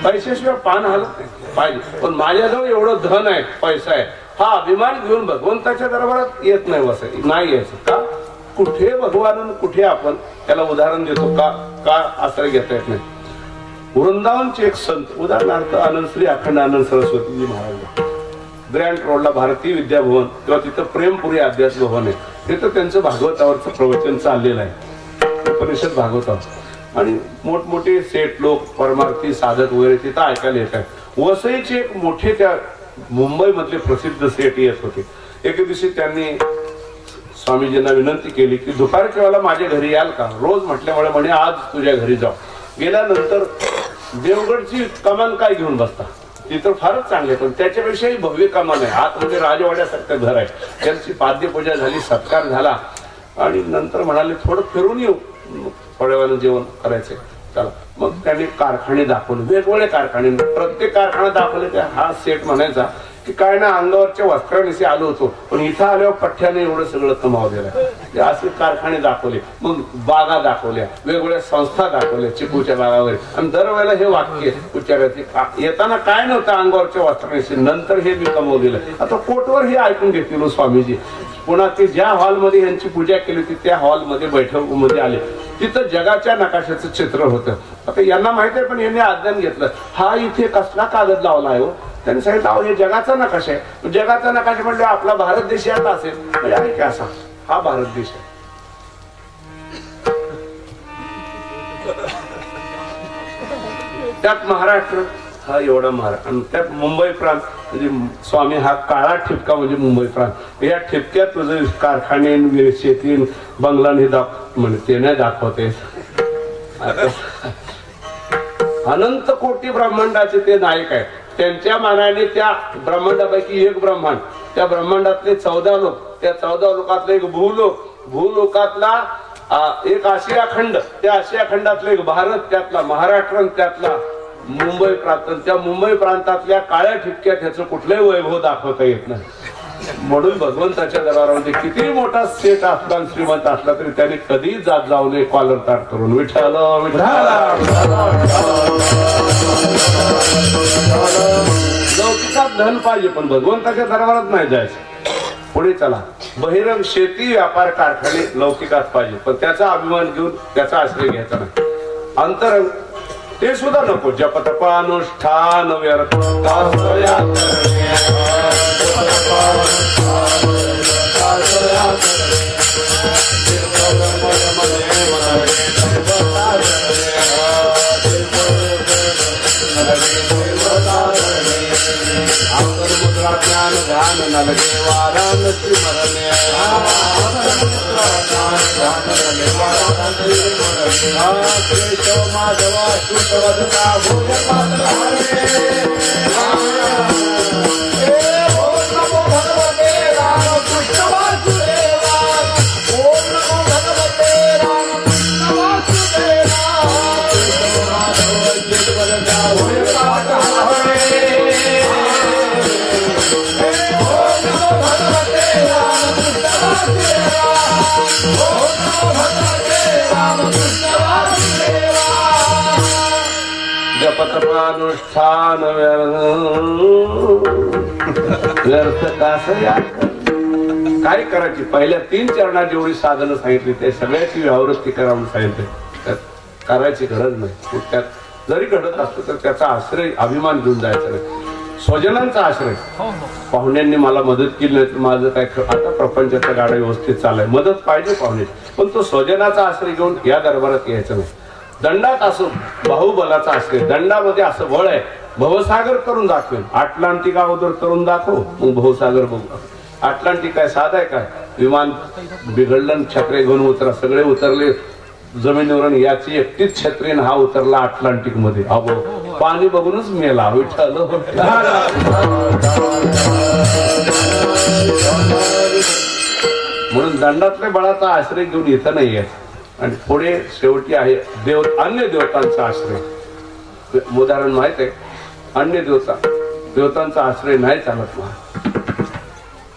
पैशाशिवाय पान हलत नाही पाहिजे. पण माझ्याजवळ एवढं धन आहे, पैसा आहे, हा अभिमान घेऊन भगवंताच्या दरबारात येत नाही. वसं नाही यायचं का? कुठे भगवान कुठे आपण, त्याला उदाहरण देतो का का आश्रय घेता येत नाही. वृंदावनचे एक संत, उदाहरणार्थ आनंद श्री अखंड आनंद सरस्वतीजी महाराज, ग्रँड रोडला भारतीय विद्याभवन किंवा तिथं प्रेमपुरी अध्यात्म भवन आहे, तिथं त्यांचं भागवतावरचं प्रवचन चाललेलं आहे, उपनिषद भागवतावर. आणि मोठमोठे सेठ लोक, परमार्थी साधक वगैरे तिथं ऐकायला येत आहेत. वसईचे एक मोठे त्या मुंबईमधले प्रसिद्ध सेठ येत होते. एके दिवशी त्यांनी स्वामीजींना विनंती केली की दुपारच्या वेळेला माझ्या घरी याल का? रोज म्हटल्यामुळे म्हणे आज तुझ्या घरी जाऊ. गेल्यानंतर देवगडची कमान काय घेऊन बसता, तिथं फारच चांगले, पण त्याच्यापेक्षाही भव्य कमान आहे. आत म्हणजे राजवाड्यासारखं घर आहे. त्यांची पाद्यपूजा झाली, सत्कार झाला आणि नंतर म्हणाले थोडं फिरून येऊ, थोड्या वेळानं जेवण करायचंय, चला. मग त्यांनी कारखाने दाखवले, वेगवेगळे कारखाने. प्रत्येक कारखाना दाखवले त्या हा सेठ म्हणायचा की काय ना अंगावरच्या वस्त्रानिशी आलो होतो, पण इथं आल्यावर पठ्ठ्याने एवढं सगळं कमावलेलं. असे कारखाने दाखवले, मग बागा दाखवल्या, वेगवेगळ्या संस्था दाखवल्या चिकूच्या बागावर. आणि दरवेळेला हे वाक्य उच्चारायचे, येताना काय नव्हतं अंगावरच्या वस्त्रानिशी, नंतर हे मी कमवलेलं. आता कोटवर हे ऐकून घेतील स्वामीजी. पुन्हा ते ज्या हॉलमध्ये यांची पूजा केली होती त्या हॉलमध्ये बैठक आले, तिथं जगाच्या नकाशाचं चित्र होतं. आता यांना माहित आहे, पण यांनी अज्ञान घेतलं. हा इथे कसला कागद लावला आहे? त्यांनी सांगितलं अहो हे जगाचा नकाशा आहे. जगाचा नकाशा म्हणजे आपला भारत देश यात असेल, म्हणजे आहे की असा हा भारत देश आहे. त्यात महाराष्ट्र हा एवढा महाराष्ट्र, आणि त्यात मुंबई प्रांत म्हणजे स्वामी हा काळा ठिपका म्हणजे मुंबई प्रांत. या ठिपक्यात तुझं कारखाने, शेती, बंगला म्हणजे ते नाही दाखवते. अनंत कोटी ब्रह्मांडाचे ते नायक आहे. त्यांच्या मानाने त्या ब्रह्मांडापैकी एक ब्रह्मांड, त्या ब्रह्मांडातले 14 लोक, त्या 14 लोकातले एक भूलोक, भूलोकातला एक आशिया खंड, त्या आशिया खंडातला एक भारत, त्यातला महाराष्ट्र, त्यातला मुंबई प्रांत. त्या मुंबई प्रांतातल्या काळ्या ठिपक्यात ह्याचं कुठलंही वैभव दाखवता येत नाही. म्हणून भगवंताच्या दरबारामध्ये किती मोठा सेठ असला, श्रीमंत असला तरी त्याने कधी जात जाऊ नये कॉलर ताट करून. विठ्ठल लौकिकात धन पाहिजे, पण भगवंताच्या दरबारात नाही जायचं. पुढे चला, बहिरंग शेती, व्यापार, कारखाने लौकिकात पाहिजे, पण त्याचा अभिमान घेऊन त्याचा आश्रय घ्यायचा नाही. अंतरंग ते सुद्धा नको. जपतपानुष्ठान व्यर्थ ज्ञान ध्यान नलगे वाराणसी मरणे. केशव माधवा श्रुतवदता जपतपानुष्ठान व्यर्थ काय करायची. पहिल्या 3 चरणात जेवढी साधनं सांगितली ते सगळ्याची व्यावृत्ती करा म्हणून सांगितले. करायची गरज नाही. त्यात जरी घडत असतो तर त्याचा आश्रय अभिमान घेऊन जायचा नाही. स्वजनांचा आश्रय. पाहुण्यांनी मला मदत केली नाही तर माझं काय आता प्रपंचाचा गाडा व्यवस्थित चाललाय. मदत पाहिजे पाहुण्याची, पण तो स्वजनाचा आश्रय घेऊन या दरबारात यायचं नाही. दंडात असं बाहुबलाचा आश्रय. दंडामध्ये असं बळ आहे, भवसागर करून दाखवेल. अटलांटिक अगोदर करून दाखव, मग भवसागर बघू. अटलांटिक काय साधा आहे काय? विमान बिघडलं, छत्रे घेऊन उतरा. सगळे उतरले जमिनीवर, याची एकटीच छत्रीन हा उतरला अटलांटिक मध्ये. अहो पाणी बघूनच मेला. विठ्ठल म्हणून दंडातल्या बळाचा आश्रय घेऊन इथं नाही आहे. आणि पुढे शेवटी आहे अन्य देवतांचा आश्रय. उदाहरण माहित आहे, अन्य देवतांचा आश्रय नाही चालत.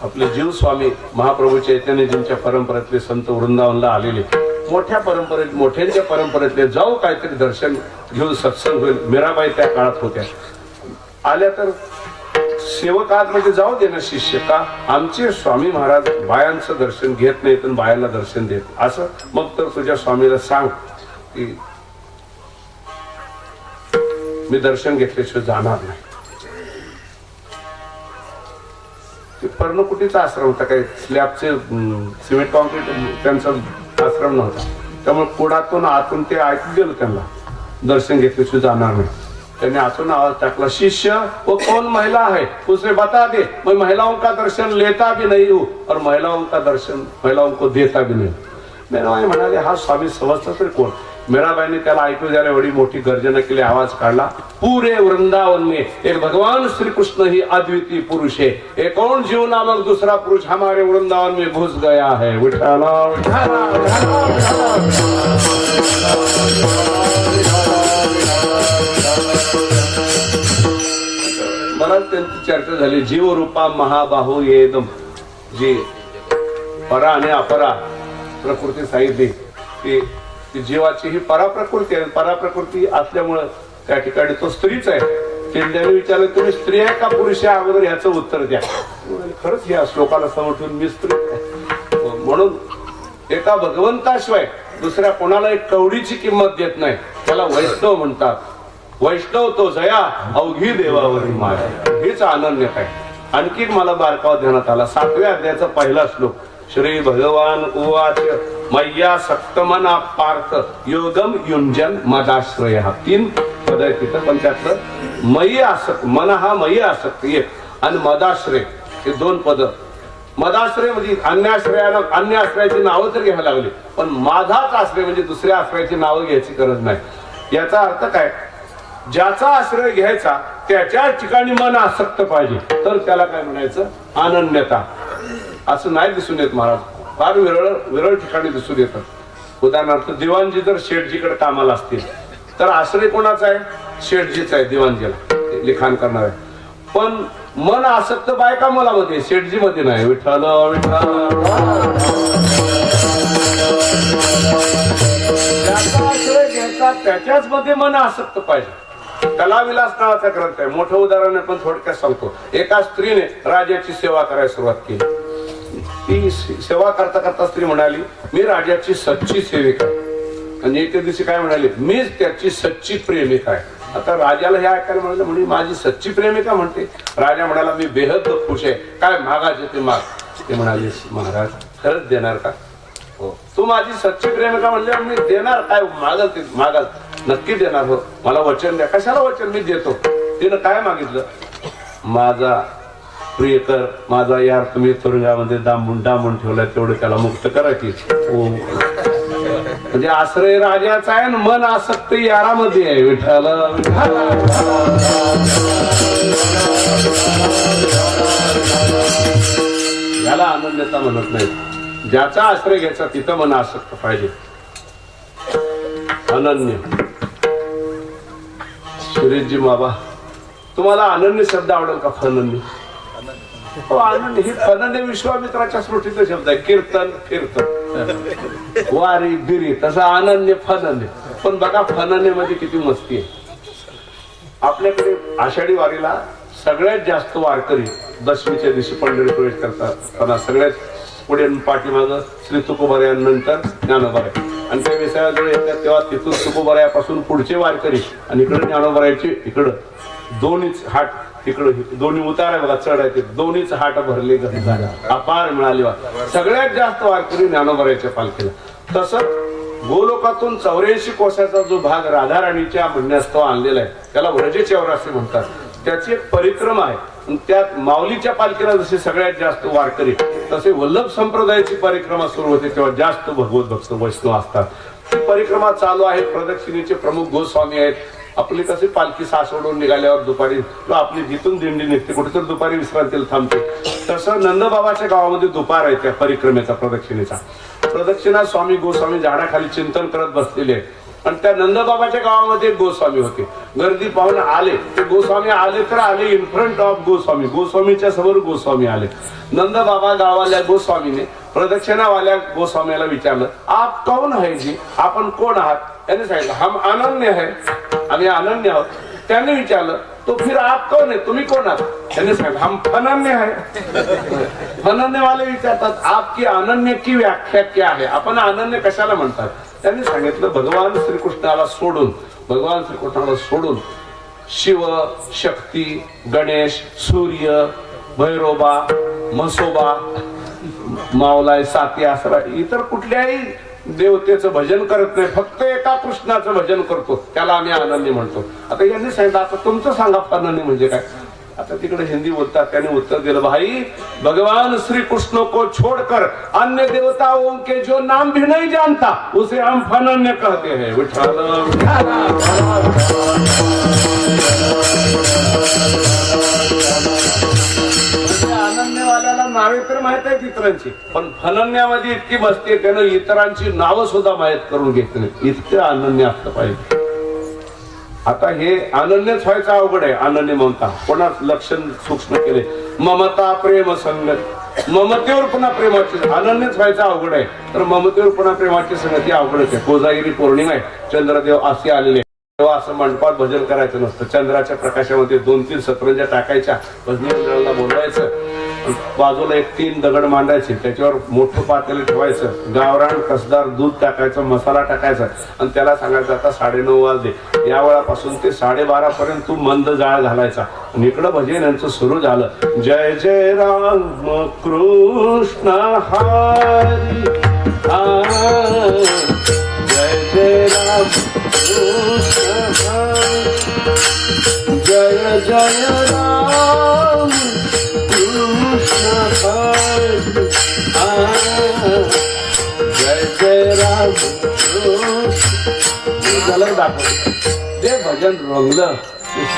आपले जीव स्वामी महाप्रभू चैतन्यजींच्या परंपरेतले संत वृंदावनला आलेले, मोठ्या परंपरेत मोठ्यांच्या परंपरेतले, जाऊ काहीतरी दर्शन घेऊन सत्संग होईल. मीराबाई त्या काळात होत्या. आल्या तर सेवकात म्हणजे जाऊ दे ना शिष्य, का आमचे स्वामी महाराज बायांचं दर्शन घेत नाहीत आणि बायांना दर्शन देत असं. मग तर तुझ्या स्वामीला सांग की मी दर्शन घेतल्याशिवाय जाणार नाही. पर्णकुटीचा आश्रम होता, काही स्लॅबचे सिमेंट कॉन्क्रीट त्यांचा आश्रम नव्हता. त्यामुळे पुढातून आतून ते ऐकू गेलं त्यांना, दर्शन घेतल्याशिवाय जाणार नाही. त्यांनी आतून आवाज टाकला, शिष्य वो कौन महिला है उसे बता दे, मैं महिलाओं का दर्शन लेता भी नहीं हूँ और महिलाओं का दर्शन महिलाओं को देता भी नहीं. मीराबाई म्हणाले, हा स्वामी समजता तरी कोण? मीराबाईने त्याला ऐकू द्यायला एवढी मोठी गर्जना केली, आवाज काढला, पूरे वृंदावन में एक भगवान श्री कृष्ण ही अद्वितीय पुरुष है, एक और जीव नामक दूसरा पुरुष हमारे वृंदावन में घुस गया है. विठ्ठला मला त्यांची चर्चा झाली. जीव रूपा महाबाहू येदम, जी परा आणि अपरा प्रकृती सांगितली ती जीवाची ही पराप्रकृती आहे. पराप्रकृती असल्यामुळं त्या ठिकाणी तो स्त्रीच आहे. त्यांनी विचारलं, तुम्ही स्त्री आहे का पुरुष आहे? अगोदर ह्याचं उत्तर द्या. खरंच या श्लोकाला समोर मी स्त्री. म्हणून एका भगवंताशिवाय दुसऱ्या कोणाला एक कवडीची किंमत देत नाही. त्याला वैष्णव म्हणतात. वैष्णव तो जया अवघी देवावरील माया. हेच अनन्यता आहे. आणखी मला बारकावा ध्यानात आला. 7व्या अध्यायाचा पहिला श्लोक. श्री भगवान उवाच मय्या सक्तमना पार्थ योगम युंजन मदाश्रय. 3 पद आहे तिथं, पण त्यातलं मयी आसक्त, मन हा मयी आसक्त एक, आणि मदाश्रय हे 2 पद. मदाश्रय म्हणजे अन्याश्रयाला, अन्य आश्रयाची नावं तर घ्यायला लागली, पण माझाच आश्रय म्हणजे दुसऱ्या आश्रयाची नावं घ्यायची गरज नाही. याचा अर्थ काय? ज्याचा आश्रय घ्यायचा त्याच्या ठिकाणी मन आसक्त पाहिजे, तर त्याला काय म्हणायचं? अनन्यता. असं नाही दिसून येत महाराज, फार विरळ ठिकाणी दिसून येतात. उदाहरणार्थ दिवाणजी जर शेठजीकडे कामाला असतील तर आश्रय कोणाचा आहे? शेठजीचा आहे, दिवाणजीला लिखाण करणार आहे. पण मन आसक्त बायका मुलामध्ये, शेठजी मध्ये नाही. विठ्ठल विठ्ठल. ज्याचा आश्रय घ्यायचा त्याच्याच मध्ये मन आसक्त पाहिजे. कलाविलास नावाचा ग्रंथ आहे, मोठं उदाहरण आहे, पण थोडक्यात सांगतो. एका स्त्रीने राजाची सेवा करायला सुरुवात केली. ती सेवा करता करता स्त्री म्हणाली, मी राजाची सच्ची सेविका. आणि एके दिवशी काय म्हणाली, मीच त्याची सच्ची प्रेमिका आहे. आता राजाला हे ऐकायला म्हणाले, म्हणजे माझी सच्ची प्रेमिका म्हणते. राजा म्हणाला, मी बेहद खुश आहे, काय मागायचे ते माग. ते म्हणाले, महाराज खरंच देणार का? हो. तू माझी सच्ची प्रेमिका म्हणले, मी देणार, काय मागाल ते मागाल, नक्की देणार. हो, मला वचन द्या. कशाला वचन? मी देतो. तिनं काय मागितलं? माझा प्रियकर, माझा यार तुम्ही तुरुंगामध्ये डांबून ठेवलाय, तेवढं त्याला मुक्त करायची. म्हणजे आश्रय राजाचा आहे आणि मन आसक्त यारामध्ये आहे. विठ्ठल याला अनन्यता म्हणत नाही. ज्याचा आश्रय घ्यायचा तिथं मन आसक्त पाहिजे. अनन्य. सुरेशजी बाबा, तुम्हाला अनन्य शब्द आवडेल का? फनन्य. हो, आनंद ही फनन्य विश्वामित्राच्या स्मृतीचा शब्द आहे. कीर्तन कीर्तन, वारी बिरी, तसा अनन्य फनन्य. पण बघा फनन्य मध्ये किती मस्ती आहे. आपल्याकडे आषाढी वारीला सगळ्यात जास्त वारकरी दशमीच्या दिवशी पंढरी प्रवेश करतात. पण सगळ्यात पुढे पाठीमागं श्री तुकोबारायांनंतर ज्ञानोबाराय, आणि त्या विषयाजवळ येतात तेव्हा तिथून तुकोबारायापासून पुढचे वारकरी, आणि इकडे ज्ञानोबारायचे इकडं दोन्हीच हाट तिकडं दोन्ही उतार आहे बघा, चढ आहे, ते दोन्हीच हाट भरले घरी झाला, अपार मिळाली सगळ्यात जास्त वारकरी ज्ञानोबाराच्या पालखीला. तसंच गोलोकातून 84 कोसाचा जो भाग राधाराणीच्या म्हणण्यास तो आणलेला आहे, त्याला व्रजे 84 म्हणतात. त्याची एक परिक्रमा आहे. त्यात माऊलीच्या पालखीला जसे सगळ्यात जास्त वारकरी, तसे वल्लभ संप्रदायाची परिक्रमा सुरू होते तेव्हा जास्त भगवत भक्त वैष्णव असतात. ती परिक्रमा चालू आहे. प्रदक्षिणेचे प्रमुख गोस्वामी आहेत. आपली कशी पालखी सासवडून निघाल्यावर दुपारी किंवा आपली जिथून दिंडी निघते कुठेतरी दुपारी विश्रांतीला थांबते, तसं नंदबाबाच्या गावामध्ये दुपार आहे त्या परिक्रमेचा, प्रदक्षिणेचा. प्रदक्षिणा स्वामी गोस्वामी झाडाखाली चिंतन करत बसलेले आहेत. आणि त्या नंदबाबाच्या गावामध्ये गोस्वामी होते. गर्दी पाहून आले, ते गोस्वामी आले तर आले इन फ्रंट ऑफ गोस्वामी, गोस्वामीच्या समोर गोस्वामी आले. नंदबाबा गावाल्या गोस्वामीने प्रदक्षिणावाल्या गोस्वामीला विचारलं, आप कौन है जी, आपण कोण आहात? त्याने सांगितलं, हम अनन्य है, आम्ही अनन्य आहोत. त्याने विचारलं, तो फिर आप कौन है, तुम्ही कोण आहात? त्याने सांगितलं, हम अनन्य है. अनन्य वाले विचारतात, आपकी अनन्य की व्याख्या क्या है, आपण अनन्य कशाला म्हणतात? त्यांनी सांगितलं, भगवान श्रीकृष्णाला सोडून शिव, शक्ती, गणेश, सूर्य, भैरोबा, म्हसोबा, मावलाय, साती, आसरा, इतर कुठल्याही देवतेचं भजन करत नाही, फक्त एका कृष्णाचं भजन करतो, त्याला आम्ही अनन्य म्हणतो. आता यांनी सांगितलं, आता तुमचं सांगा अनन्य म्हणजे काय? आता तिकडे हिंदी बोलतात. त्याने उत्तर दिलं, भाई भगवान श्री कृष्ण को छोड़कर अन्य देवताओं के जो नाम भी नहीं जानता उसे हम अनन्य कहते हैं. विठ्ठल अनन्यवाल्याला नावे तर माहित आहेत इतरांची, पण अनन्यामध्ये इतकी बसते त्यानं इतरांची नावं सुद्धा माहीत करून घेत नाही. इतकं अनन्य असलं पाहिजे. आता हे अनन्यच व्हायचं अवघड आहे. अनन्य म्हणता कोणा लक्षण सूक्ष्म केले, ममता, प्रेम, संगत, ममतेवर पुन्हा प्रेमाची, अनन्यच व्हायचं अवघड आहे. तर ममतेवर पुन्हा प्रेमाची संगती अवघडच आहे. कोजागिरी पौर्णिमा आहे, चंद्रदेव असे आलेले तेव्हा असं मंडपात भजन करायचं नसतं. चंद्राच्या प्रकाशामध्ये 2-3 सतरंज्या टाकायच्या, भजनी मंडळाला बोलवायचं, बाजूला 1-3 दगड मांडायचे, त्याच्यावर मोठं पातेलं ठेवायचं, गावरान कसदार दूध टाकायचं, मसाला टाकायचा आणि त्याला सांगायचं आता 9:30 वाजले, या वेळापासून ते 12:30 पर्यंत तू मंद जाळ घालायचा. आणि इकडं भजन यांचं सुरू झालं, जय जय राम कृष्ण हरी, जय जय राम कृष्ण हरी, जय जय राम जय जय राम. जे भजन रंगलं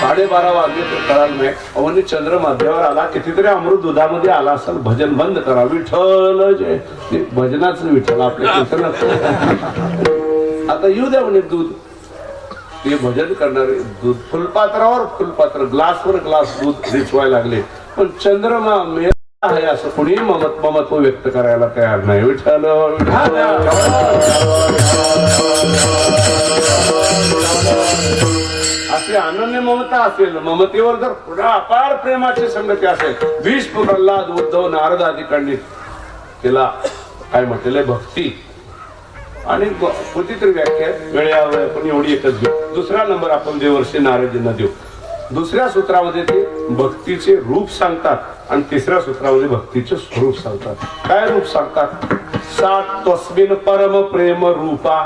12:30 वाजले तर कळाल नाही. अवनी चंद्र मध्यावर आला, कितीतरी अमृत दुधामध्ये आला असेल, भजन बंद करा. विठ्ठल जय, भजनाच विठ्ठल आपल्या आता येऊ द्या म्हणे दूध. ते भजन करणारे दूध फुलपात्रावर फुलपात्र, ग्लासवर ग्लास दूध रिचवायला लागले, पण चंद्रमा मेला आहे असं कोणी ममत्व व्यक्त करायला तयार नाही. विठ्ठल अशी अनन्य ममता असेल, ममतेवर जर पुन्हा अपार प्रेमाची संगती असेल, भीष्म, प्रल्हाद, उद्धव, नारद आदींनी तिला काय म्हटलेलं, भक्ती. आणि कितीतरी व्याख्या वेळेवर पण एवढी एकच घेऊ. दुसरा नंबर आपण देवर्षी नारदजींना देऊ. दुसऱ्या सूत्रामध्ये ते भक्तीचे रूप सांगतात आणि तिसऱ्या सूत्रामध्ये भक्तीचे स्वरूप सांगतात. काय रूप सांगतात? सात तस्मिन परम प्रेम रूपा.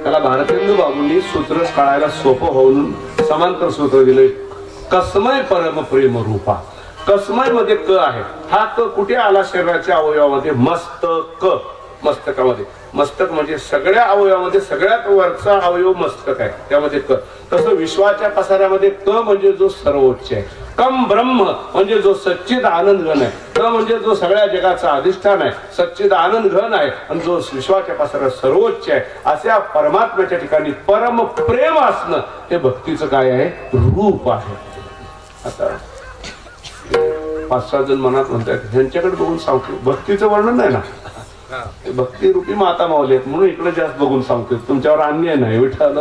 त्याला भारतेंदू बाबूंनी सूत्र काढायला सोपं होऊन समांतर सूत्र दिले. कसमय परम प्रेम रूपा. कसमय मध्ये क आहे. हा क कुठे आला? शरीराच्या अवयवामध्ये मस्तक. मस्तकामध्ये, मस्तक म्हणजे सगळ्या अवयवामध्ये सगळ्यात वरचा अवयव मस्तक आहे, त्यामध्ये क. तसं विश्वाच्या पसाऱ्यामध्ये क म्हणजे जो सर्वोच्च आहे. कम ब्रह्म म्हणजे जो सच्चिद आनंद घन आहे. क म्हणजे जो सगळ्या जगाचा अधिष्ठान आहे, सच्चिद आनंद घन आहे आणि जो विश्वाच्या पसाऱ्यात सर्वोच्च आहे. अशा परमात्म्याच्या ठिकाणी परम प्रेम असणं हे भक्तीचं काय आहे? रूप आहे. आता 5-6 जण मनात म्हणतात ह्यांच्याकडे बघून सांगतो, भक्तीचं वर्णन आहे ना, भक्ती रूपी माता माऊली आहेत म्हणून इकडे जास्त बघून सांगतो, तुमच्यावर अन्याय नाही. विठ्ठल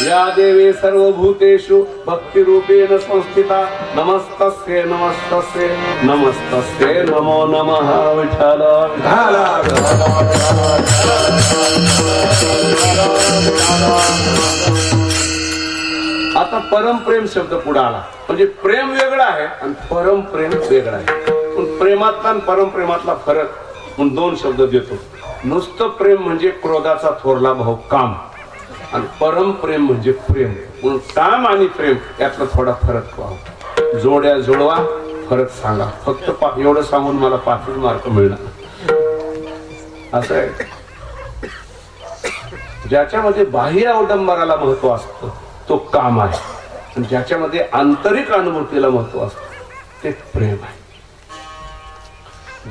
या देवी सर्वभूतेषु भक्ती रूपेण संस्थिता. नमस्तस्ये नमस्तस्ये नमस्तस्ये नमो नमः. विठ्ठल आता परमप्रेम शब्द पुढे आला म्हणजे प्रेम वेगळं आहे आणि परमप्रेम वेगळं आहे. पण प्रेमातला आणि परमप्रेमातला फरक म्हणून दोन शब्द देतो. नुसतं प्रेम म्हणजे क्रोधाचा थोरला भाऊ काम आणि परमप्रेम म्हणजे प्रेम म्हणून काम आणि प्रेम यातला थोडा फरक व्हावा. जोड्या जुळवा फरक सांगा. फक्त एवढं सांगून मला 5 मार्क मिळणार असं आहे. ज्याच्यामध्ये बाह्य अवडंबराला महत्व असतं तो काम आहे आणि ज्याच्यामध्ये आंतरिक अनुभूतीला महत्व असतं ते प्रेम आहे.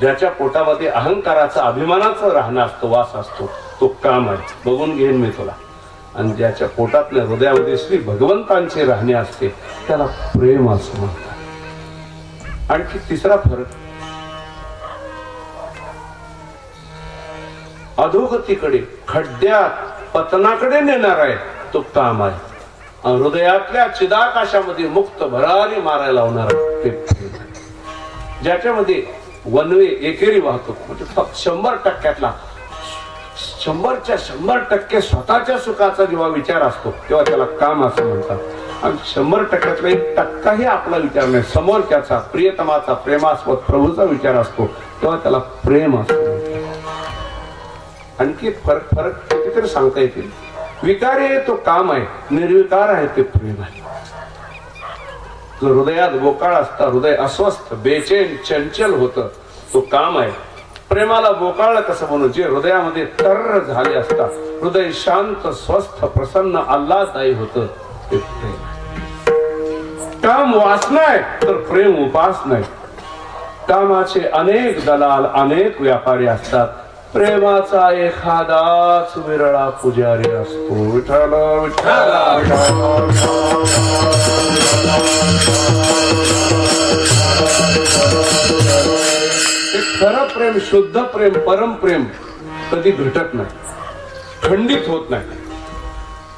ज्याच्या पोटामध्ये अहंकाराचा अभिमानाचं राहणं असतं वास असतो तो काम आहे. बघून घेईन मी तुला. आणि ज्याच्या पोटातल्या हृदयामध्ये श्री भगवंतांचे राहणे असते त्याला प्रेम असं म्हणतात. आणखी तिसरा फरक अधोगतीकडे खड्ड्यात पतनाकडे नेणार आहे तो काम आहे. हृदयातल्या चिदाकाशामध्ये मुक्त भरारी मारायला लावणार ते प्रेम आहे. ज्याच्यामध्ये वनवे एकेरी वाहतूक म्हणजे फक्त 100%तला 100च्या 100% स्वतःच्या सुखाचा जेव्हा विचार असतो तेव्हा त्याला काम असं म्हणतात. आणि 100%तला 1% आपला विचार नाही समोरच्याचा प्रियतमाचा प्रेमास्पद प्रभूचा विचार असतो तेव्हा त्याला प्रेम असं म्हणतात. आणखी फरक कितीतरी सांगता येतील. विकार आहे तो काम आहे निर्विकार आहे ते प्रेम आहे. जो हृदयात बोकाळ असता हृदय अस्वस्थ बेचैन चंचल होतं तो काम आहे. प्रेमाला बोकाळ कसं म्हणून जे हृदयामध्ये तर झाले असता हृदय शांत स्वस्थ प्रसन्न आल्हाददायी होतं ते प्रेम आहे. काम वासना आहे तर प्रेम उपासना आहे. कामाचे अनेक दलाल अनेक व्यापारी असतात प्रेमाचा एखादाच विरळा पुजारी असतो. विठ्ठल विठ्ठल खरं प्रेम शुद्ध प्रेम परम प्रेम कधी घटत नाही खंडित होत नाही.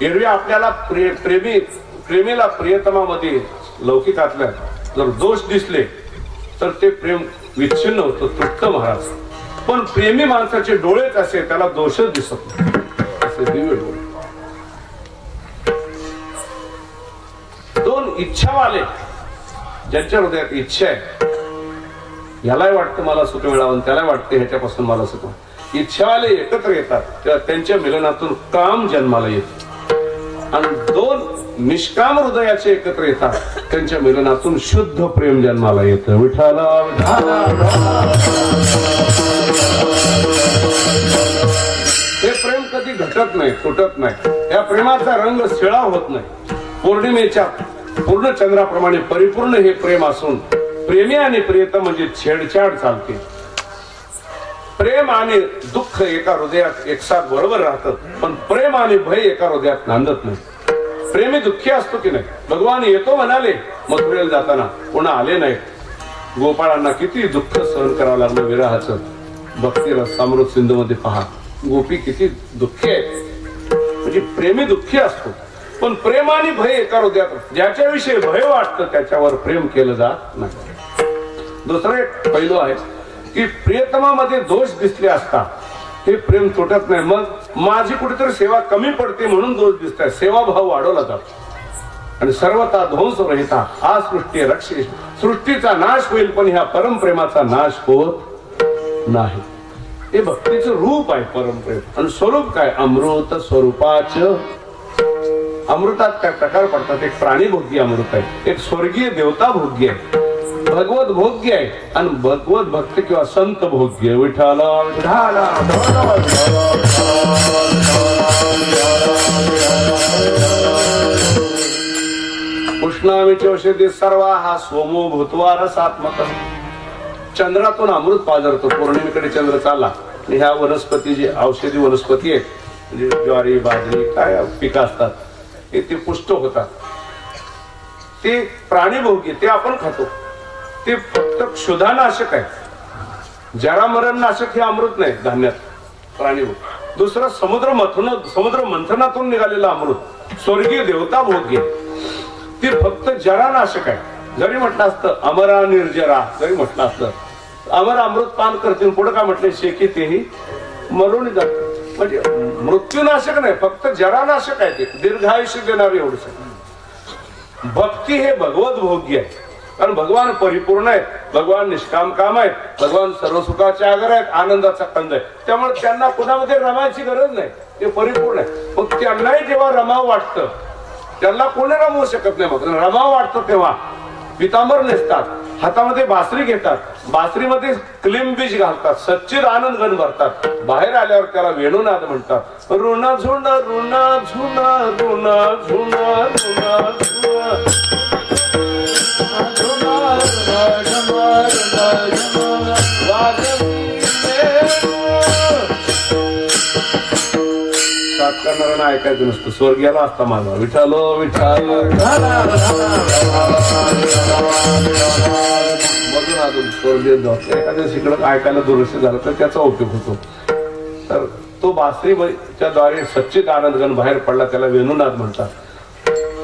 एरवी आपल्याला प्रेमीला प्रियतमामध्ये लौकिकातल्या जर दोष दिसले तर ते प्रेम विच्छिन्न होतं तुटतं महाराज. पण प्रेमी माणसाचे डोळेच असे त्याला दोषच दिसत नाही असे दिव्य डोळे. दोन इच्छावाले ज्यांच्या हृदयात इच्छा आहे ह्यालाही वाटतं मला सुख मिळावं त्याला वाटतं ह्याच्यापासून मला सुख. इच्छावाले एकत्र येतात तेव्हा त्यांच्या मिलनातून काम जन्माला येते आणि दोन निष्काम हृदयाचे एकत्र येतात त्यांच्या मिलनातून शुद्ध प्रेम जन्माला येतं. विठ्ठला हे प्रेम कधी घटत नाही तुटत नाही. या प्रेमाचा रंग शिळा होत नाही. पौर्णिमेच्या पूर्ण चंद्राप्रमाणे परिपूर्ण हे प्रेम असून प्रेमी आणि प्रियतम म्हणजे छेडछाड चालते. प्रेम आणि दुःख एका हृदयात एकसाथ बरोबर राहतात पण प्रेम आणि भय एका हृदयात नांदत नाही. प्रेमी दुःखी असतो की नाही. भगवान येतो म्हणाले मथुरेला जाताना पुन्हा आले नाही. गोपाळांना किती दुःख सहन करावं लागलं विरहाचं. भक्तिरस अमृत सिंधू मध्ये पहा गोपी किती दुःखी आहे. म्हणजे प्रेमी दुःखी असतो पण प्रेम आणि भय एका हृदयात ज्याच्याविषयी भय वाटतं त्याच्यावर प्रेम केलं जात नाही. दुसरं एक पैलू आहे की प्रियतमामध्ये दोष दिसले असता हे प्रेम तुटत नाही. मग माझी कुठेतरी सेवा कमी पडते म्हणून दोष दिसत आहे. सेवाभाव वाढवला जातो आणि सर्वता ध्वंस रहिता आ सृष्टी रक्षे सृष्टीचा नाश होईल पण ह्या परमप्रेमाचा नाश होत नाही. हे भक्तीचं रूप आहे परमप्रेम. आणि स्वरूप काय अमृत स्वरूपाचं. अमृतात काय प्रकार पडतात. एक प्राणी भोग्य अमृत आहे एक स्वर्गीय देवता भोग्य आहे भगवत भोग्य आहे आणि भगवत भक्त किंवा संत भोग्य. विठ्ठला उष्णामीचे औषधी सर्व हा सोमो भूतवा रसात्मक. चंद्रातून अमृत पाजरतो. पौर्णिमेकडे चंद्र चालला आणि ह्या वनस्पती जी औषधी वनस्पती आहेत म्हणजे ज्वारी बाजरी काय पिकं असतात ते पुष्ट होतात. ते प्राणीभोगी ते आपण खातो. ते फक्त क्षुधानाशक आहे. जरामरण नाशक हे अमृत नाही धान्यात प्राणीभोग. दुसरं समुद्र मंथनातून निघालेलं अमृत स्वर्गीय देवता भोग्य ते फक्त जरानाशक आहे. जरी म्हटलं असतं अमरा निर्जरा जरी म्हटलं असतं अमर अमृत पान करतील पुढे काय म्हटले शेकी तेही मरून जात. म्हणजे मृत्यूनाशक नाही, फक्त जरानाशक आहे ते, दीर्घायुष्य देणारे एवढंच. भक्ती हे भगवत भोग्य आहे, कारण भगवान परिपूर्ण आहेत, भगवान निष्काम काम आहेत, भगवान सर्व सुखाचे आगर आहेत, आनंदाचा कंद आहे. त्यामुळे त्यांना कुणामध्ये रमायची गरज नाही, ते परिपूर्ण आहे. मग त्यांनाही जेव्हा रमाव वाटतं, त्यांना कोणी रमवू शकत नाही. मग रमाव वाटतं तेव्हा पितांबर नेसतात, हातामध्ये बासरी घेतात, बासरीमध्ये क्लीम बीज घालतात, सच्चिद आनंद गण भरतात. बाहेर आल्यावर त्याला वेणुनाद म्हणतात. ऋणा झुणा ऋणा झुणा ऋणा झुणा ऋणा करणाऱ्यांना ऐकायचं नसतं, स्वर्गीयाला असता माझा विठालो विठाल मधून अजून स्वर्गीय जातो. एखाद्या शिकडं ऐकायला दुरुस्त झालं तर त्याचा उपयोग होतो. तर तो बासरीच्या द्वारे सच्चित आनंदगण बाहेर पडला, त्याला वेणुनाद म्हणतात.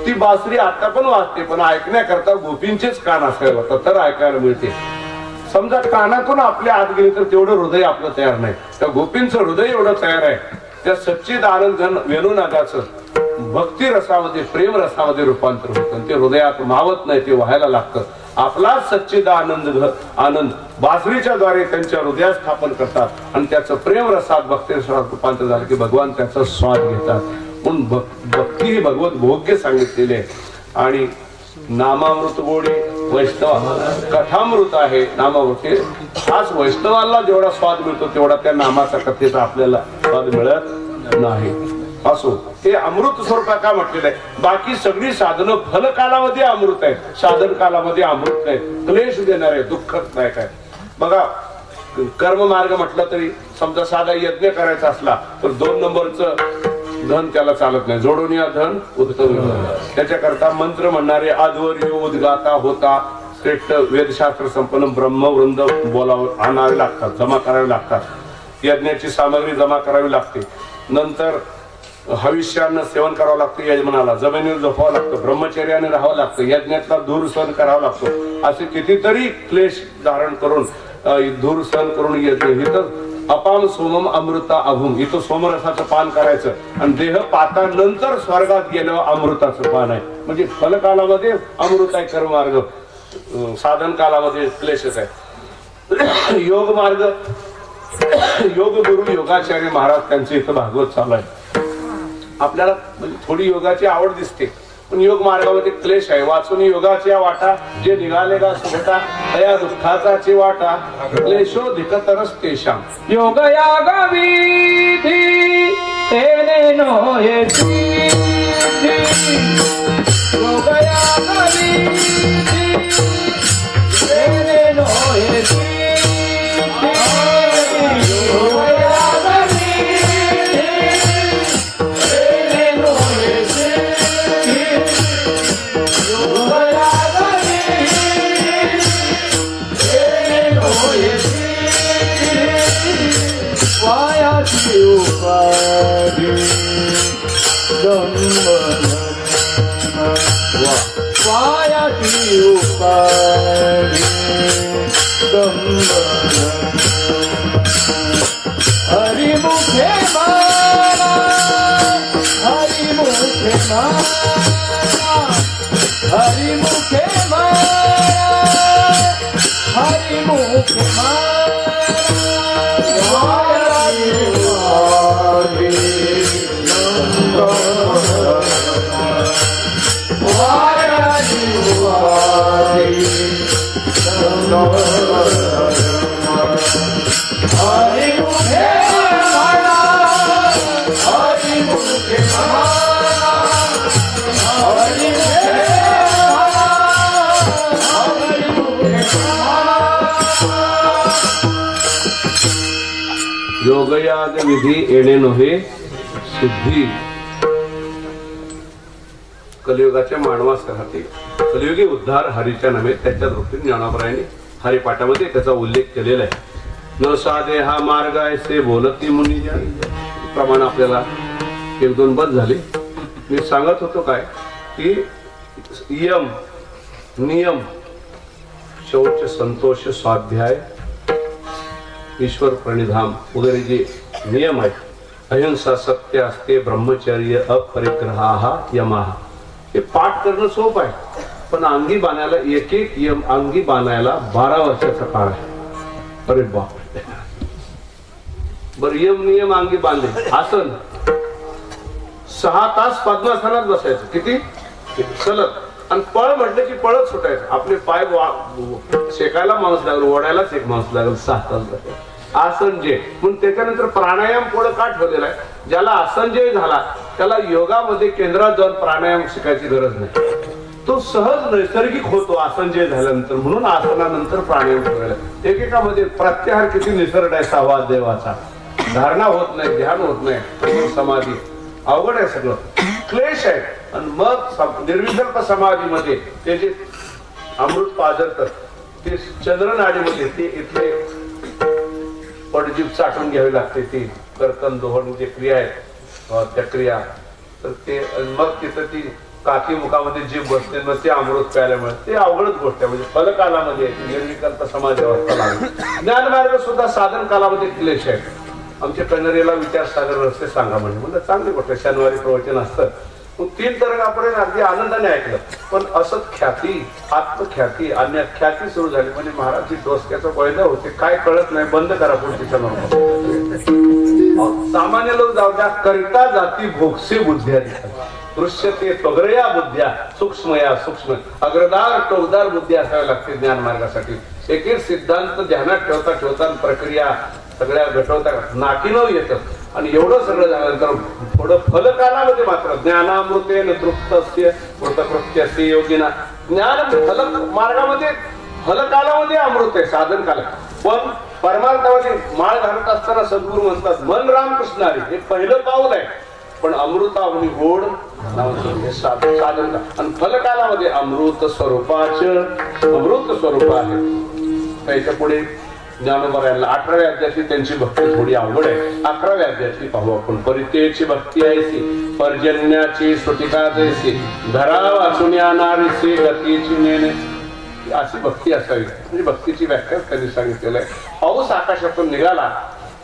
ती बासरी आता पण वाजते, पण ऐकण्याकरता गोपींचेच कान असायला होता तर ऐकायला मिळते. समजा कानातून आपल्या आत गेली तर तेवढं हृदय आपलं तयार नाही, त्या गोपींचं हृदय एवढं तयार आहे. त्या सच्चिद आनंद घन वेणुनादाचं भक्ती रसामध्ये प्रेम रसामध्ये रूपांतर होतं, ते हृदयात मावत नाही, ते व्हायला लागतं. आपला सच्चिद आनंद बासरीच्या द्वारे त्यांच्या हृदयात स्थापन करतात आणि त्याचं प्रेम रसात भक्ती रसात रूपांतर झालं की भगवान त्याचा स्वाद घेतात. म्हणून भक्ती ही भगवत भोग्य सांगितलेली आहे. आणि नामामृत गोडी वैष्णव कथामृत आहे. नामामृत आज वैष्णवाला जेवढा स्वाद मिळतो तेवढा त्या नामाचा कथेचा आपल्याला स्वाद मिळत नाही. असो, हे अमृत स्वरूप का म्हटलेलं आहे. बाकी सगळी साधनं फल कालामध्ये अमृत आहेत, साधन कालामध्ये अमृत नाही, क्लेश देणार आहे, दुःखदायक आहे. बघा, कर्म मार्ग म्हटलं तरी समजा साधा यज्ञ करायचा असला तर 2 नंबरचं धन त्याला चालत नाही, जोडून या धन उत्तम. त्याच्याकरता मंत्र म्हणणारे आजवर उद्गाता होता श्रेष्ठ वेदशास्त्र संपन्न ब्रह्मवृंद बोलावं आणावे लागतात, जमा करावे लागतात. यज्ञाची सामग्री जमा करावी लागते. नंतर हविष्यानं सेवन करावं लागतं, यजमानाला जमिनीवर झोपावं लागतं, ब्रह्मचर्याने राहावं लागतं, यज्ञातला धूर सहन करावा लागतो. असे कितीतरी क्लेश धारण करून धूर सहन करून इथं अपाम सोमम अमृता अभूम, इथं सोमरसाचं पान करायचं आणि देह पातानंतर स्वर्गात गेल्यावर अमृताचं पान आहे. म्हणजे फलकालामध्ये अमृत आहे कर्ममार्ग, साधन कालामध्ये क्लेशच आहे. योग मार्ग, योग गुरु योगाचार्य महाराज त्यांचे इथं भागवत चालू आहे. आपल्याला थोडी योगाची आवड दिसते, पण योग मार्गामध्ये क्लेश आहे. वाचून योगाच्या वाटा जे निघाले का सुभटा तया दुःखाचा वाटा क्लेशोधिकतरस तेषाम. योग याग विधी तेने नो येती, योग याग विधी तेने नो येती, योग याग विधी तेने नो येती, योग याग विधी तेने नो येती. वायाची उपाधी वायाची उपाधी हरिमुखे माना, हरिमुखे माना, हरिमुखे माना, हरिमुखे माना. योगयाग विधी येणे नव्हे सिद्धी. कलियुगाच्या मानवासाठी कलियुगी उद्धार हरीच्या नव्हे त्याच्या दृष्टीने ज्ञानापरायणे हरिपाठामध्ये त्याचा उल्लेख केलेला आहे. न साधे हा मार्ग आहे से बोलती मुनी प्रमाणे आपल्याला 1-2 बस झाले. मी सांगत होतो काय की यम नियम शौच संतोष स्वाध्याय ईश्वर प्रणिधाम वगैरे जे नियम आहेत अहिंसा सत्य असते ब्रह्मचर्य अपरिग्रहा यमाहा. हे पाठ करणं सोपं आहे, पण अंगी बांधायला एक एक यम अंगी बांधायला 12 वर्षाचा काळ आहे. अरे बाप. बर यम नियम अंगी बांधले. आसन 6 तास पद्मासनात बसायचं. किती सलग. आणि पळ म्हटलं की पळत सुटायचं. आपले पाय शेकायला माणूस लागल, ओढायलाच एक माणूस लागल. 6 तास बसायचं. आसनजय म्हणून त्याच्यानंतर प्राणायाम पुढे का ठेवलेला आहे. ज्याला आसनजय झाला त्याला योगामध्ये केंद्रात जाऊन प्राणायाम शिकायची गरज नाही. तो सहज नैसर्गिक होतो आसनजय झाल्यानंतर. म्हणून आसनानंतर प्राणायाम ठेवलेला. एकेकामध्ये प्रत्याहार किती निसर्ग आहे. 6वा देवाचा धारणा होत नाही, ध्यान होत नाही, समाधी अवघड आहे, सगळं क्लेश आहे. आणि मग निर्विकल्प समाधीमध्ये ते जे अमृत पाजरतात ते चंद्रनाडीमध्ये ते इथले पडजीभ चाटून घ्यावी लागते. ती कर्तन दोहन जे क्रिया आहेत त्या क्रिया, तर ते मग तिथं ती काकी मुखामध्ये जीभ बसते, मग ते अमृत प्यायला मिळत. ते अवघडच गोष्ट आहे. म्हणजे फलकालामध्ये निर्विकल्प समाधी अवस्था लागली. ज्ञानमार्ग सुद्धा साधन कालामध्ये क्लेश आहे. आमच्या कन्नरेला विचारसागर रस्ते सांगा म्हणजे चांगली गोष्ट आहे. शनिवारी प्रवचन असतं. 3 तरंगापर्यंत अगदी आनंदाने ऐकलं. पण असत ख्याती आत्मख्याती अन्य ख्याती सुरू झाली. म्हणजे महाराजची डोसक्याचं पहिलं होते काय कळत नाही. बंद करा पुढच्या सामान्य लोक जाऊ द्या. करिता जाती भोगसे बुद्ध्या दृश्यते पगरया बुद्ध्या सूक्ष्मया सूक्ष्म अग्रदार टोकदार बुद्धी असावी लागते ज्ञान मार्गासाठी. एक एक सिद्धांत ध्यानात ठेवता ठेवता प्रक्रिया सगळ्या घटवता नाकीनं येतं. आणि एवढं सगळं झाल्यानंतर थोडं फलकालामध्ये मात्र ज्ञानामृतेन तृप्तस्य कृतकृत्यस्य योगिना. ज्ञान फलक मार्गामध्ये फलकालामध्ये अमृत आहे साधन काला. पण परमार्थामध्ये माळ घालत असताना सद्गुरू म्हणतात मन रामकृष्ण हरी हे पहिलं पाऊल आहे. पण अमृतावनी गोड साधन का. आणि फलकालामध्ये अमृत स्वरूपाचं अमृत स्वरूप आहे. त्याच्या पुढे ज्ञानोबा यांना 18व्या अध्यायाची त्यांची भक्ती थोडी अवघड आहे. 11व्या अध्यायाची पाहू आपण. परितेची भक्ती आहे पर्जन्याची सुटिका जैसी धरा वाचून येणारी गतीची नेणे. अशी भक्ती असावी. म्हणजे भक्तीची व्याख्या त्यांनी सांगितलेलं आहे. पाऊस आकाशातून निघाला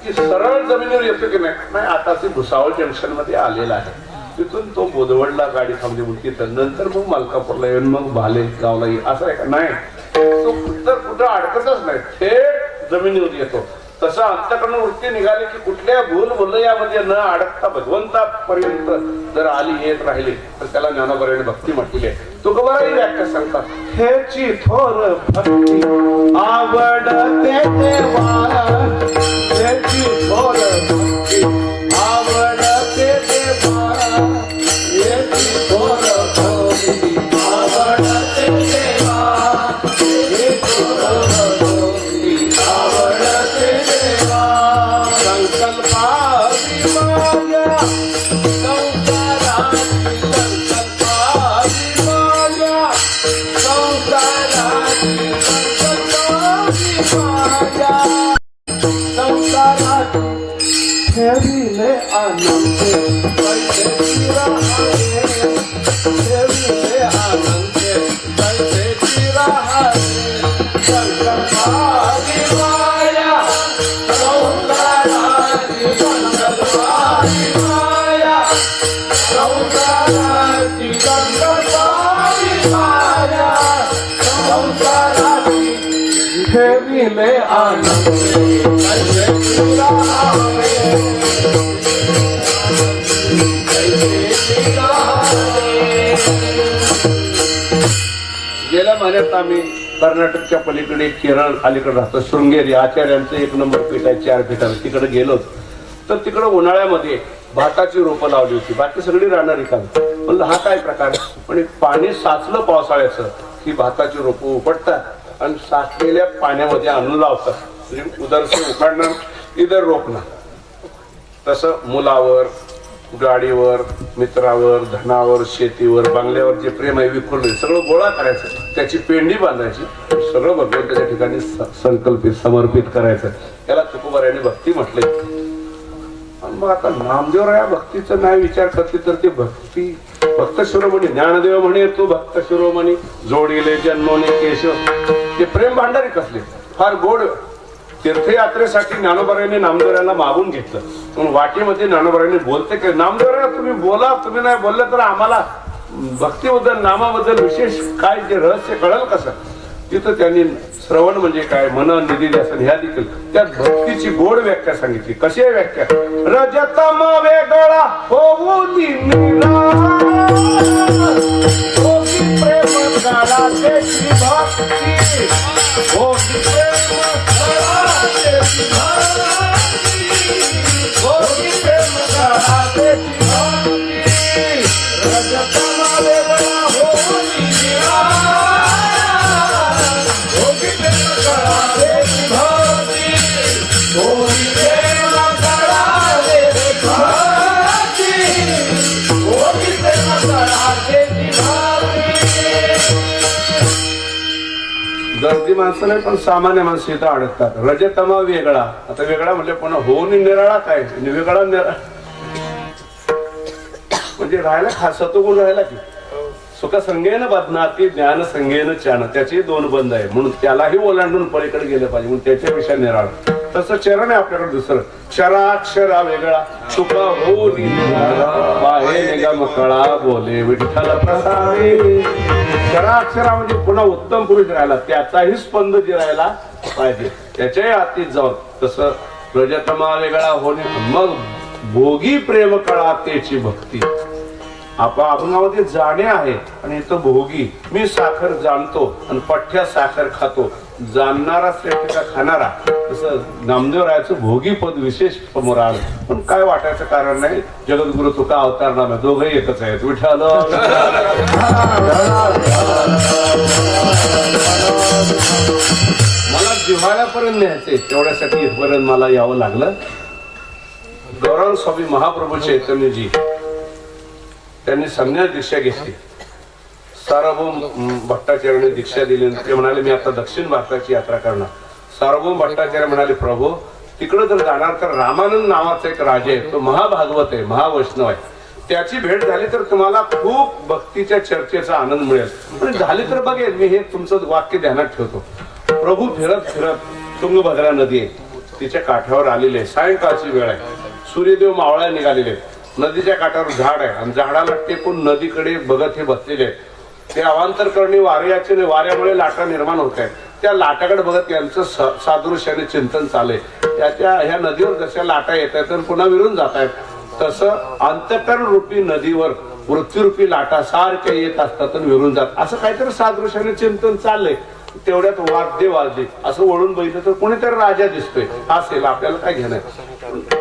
की सरळ जमिनीवर येतो की नाही. आता ते भुसावळ जंक्शन मध्ये आलेला आहे. तिथून तो बोदवडला गाडी थांबली होती. नंतर मग मलकापूरला येऊन मग भाले गावला येईल असं आहे का. नाही, तो कुठं अडकतच नाही. थेट जमिनीवर येतो. तसं अंतःकरण वृत्ती निघाली की कुठल्या भूल भुलयामध्ये न अडकता भगवंतापर्यंत जर आली येत राहिली तर त्याला ज्ञानोबराने भक्ती म्हटली आहे. तुकोबाराही व्याख्या सांगतात. हेची थोर भक्ती आवडते देवा हेची थोर भक्ती आवडते देवा हेची थोर भक्ती आवडते देवा हे थोर भक्ती आवडते देवा. संकल्पादी माया संसाराची संकल्पादी माया संसाराची संकल्पादी माया संसाराची ठेविले आनंदे पैसे राहावे ठेविले आनंदे पैसे राहावे. संकल्पादी माया संसाराची संकल्पादी माया संसाराची संकल्पादी माया संसाराची ठेविले आनंदे पैसे राहावे. गेल्या महिन्यात आम्ही कर्नाटकच्या पलीकडे केरळ अलीकडे राहतो. शृंगेरी आचार्यांचं 1 नंबर पीठ आहे. 4 पीठावर तिकडे गेलो तर तिकडे उन्हाळ्यामध्ये भाताची रोपं लावली होती. बाकी सगळी राहणार रिकामी. म्हणलं हा काय प्रकार. पण पाणी साचलं पावसाळ्याचं की भाताची रोपं उपटतात आणि साचलेल्या पाण्यामध्ये आणून लावतात. म्हणजे उदरसे उखाडणार इधर रोपणार. तसं मुलावर गाडीवर मित्रावर धनावर शेतीवर बंगल्यावर जे प्रेम आहे विखुरले सगळं गोळा करायचं. त्याची पेंडी बांधायची. सगळं भगवंताच्या ठिकाणी संकल्पित समर्पित करायचं. त्याला तुकोबाराने भक्ती म्हटले. आणि मग आता नामदेवराया भक्तीचं नाही विचार करते तर ते भक्ती भक्त शिरोमणी ज्ञानदेव म्हणे तू भक्त शिरोमणी जोडीले जन्मोने केशव. ते प्रेम भांडारी कसले फार गोड तीर्थयात्रेसाठी ज्ञानोबारायांनी नामदेवरायांना मागून घेतलं. म्हणून वाटेमध्ये ज्ञानोबारायांनी बोलते की नामदेवराया तुम्ही बोला, तुम्ही नाही बोललं तर आम्हाला भक्तीबद्दल नामाबद्दल विशेष काय जे रहस्य कळलं कसं. तिथं त्यांनी श्रवण म्हणजे काय, मन निधी ध्यासन ह्या देखील त्यात भक्तीची गोड व्याख्या सांगितली. कशी आहे व्याख्या? रजतम वेगळा होऊ निराळा, भोगी प्रेम करा त्याची भक्ती, भोगी प्रेम करा त्याची भक्ती, भोगी प्रेम करा त्याची भक्ती. रजतम वेगळा होऊ निराळा, भोगी प्रेम करा त्याची भक्ती, भोगी प्रेम करा त्याची भक्ती, भोगी प्रेम करा त्याची भक्ती. गर्दी माणसं नाही पण सामान्य माणसं इथं अडकतात. रजतमा वेगळा. आता वेगळा म्हणजे पुन्हा होऊन निराळा काय, वेगळा निराळा म्हणजे राहायला खास सतोगुण राहायला की सुख संगेन बदनाती ज्ञान संगेन चान, त्याचे दोन बंद आहे म्हणून त्यालाही ओलांडून पलीकडे गेलं पाहिजे म्हणून त्याच्यापेक्षा निराळ. तसं चरण आहे आपल्याकडे दुसरं. क्षराक्षरा वेगळा सुख होऊन निगम कळा बोले विठ्ठल प्रसादे. क्षराक्षरा म्हणजे पुन्हा उत्तम पुरुष राहिला त्याचाही स्पंद जे राहिला पाहिजे त्याच्याही आतीत जाऊन. तसं रजतमा वेगळा होणे. मग भोगी प्रेम कळा त्याची भक्ती. अभंगामध्ये जाणे आहे आणि इथं भोगी. मी साखर जाणतो आणि पठ्ठ्या साखर खातो. जाणणारा श्रेष्ठ का खाणारा. तसं नामदेवरायाचं भोगी पद विशेष समोर आलं. पण काय वाटायचं कारण नाही. जगद्गुरु तुका अवतार नाम दोघंही एकच आहेत. विठ्ठल मला जिव्हाळ्यापर्यंत न्यायचंय तेवढ्यासाठी इथपर्यंत मला यावं लागलं. गौरव स्वामी महाप्रभू चैतन्यजी त्यांनी संन्यास दीक्षा घेतली. सार्वभौम भट्टाचार्याने दीक्षा दिली. ते म्हणाले मी आता दक्षिण भारताची यात्रा करणार. सार्वभौम भट्टाचार्य म्हणाले प्रभू तिकडे जर जाणार तर रामानंद नावाचा एक राजा आहे, तो महाभागवत आहे, महावैष्णव आहे. त्याची भेट झाली तर तुम्हाला खूप भक्तीच्या चर्चेचा आनंद मिळेल. आणि झाली तर बघेल मी हे तुमचं वाक्य ध्यानात ठेवतो. प्रभू फिरत फिरत तुंगभद्रा नदी आहे तिच्या काठावर आलेले. सायंकाळची वेळ आहे. सूर्यदेव मावळ्या निघालेले. नदीच्या काठावर झाड आहे आणि झाडाला टेकून नदीकडे बघत हे बसलेले आहेत. ते अवांतर करणे वाऱ्याचे वाऱ्यामुळे लाटा निर्माण होत आहेत. त्या लाटाकडे बघत यांचं सादृश्याने चिंतन चाललंय. त्याच्या ह्या नदीवर जशा लाटा येत आहेत आणि पुन्हा विरून जात आहेत तसं अंतःकरण रूपी नदीवर वृत्तीरूपी लाटा सारख्या येत असतात आणि विरून जात. असं काहीतरी सादृश्याने चिंतन चाललंय. तेवढ्यात वाद्य वाजले. असं वळून बघितलं तर कोणीतरी राजा दिसतोय. असेल आपल्याला काय घेणं.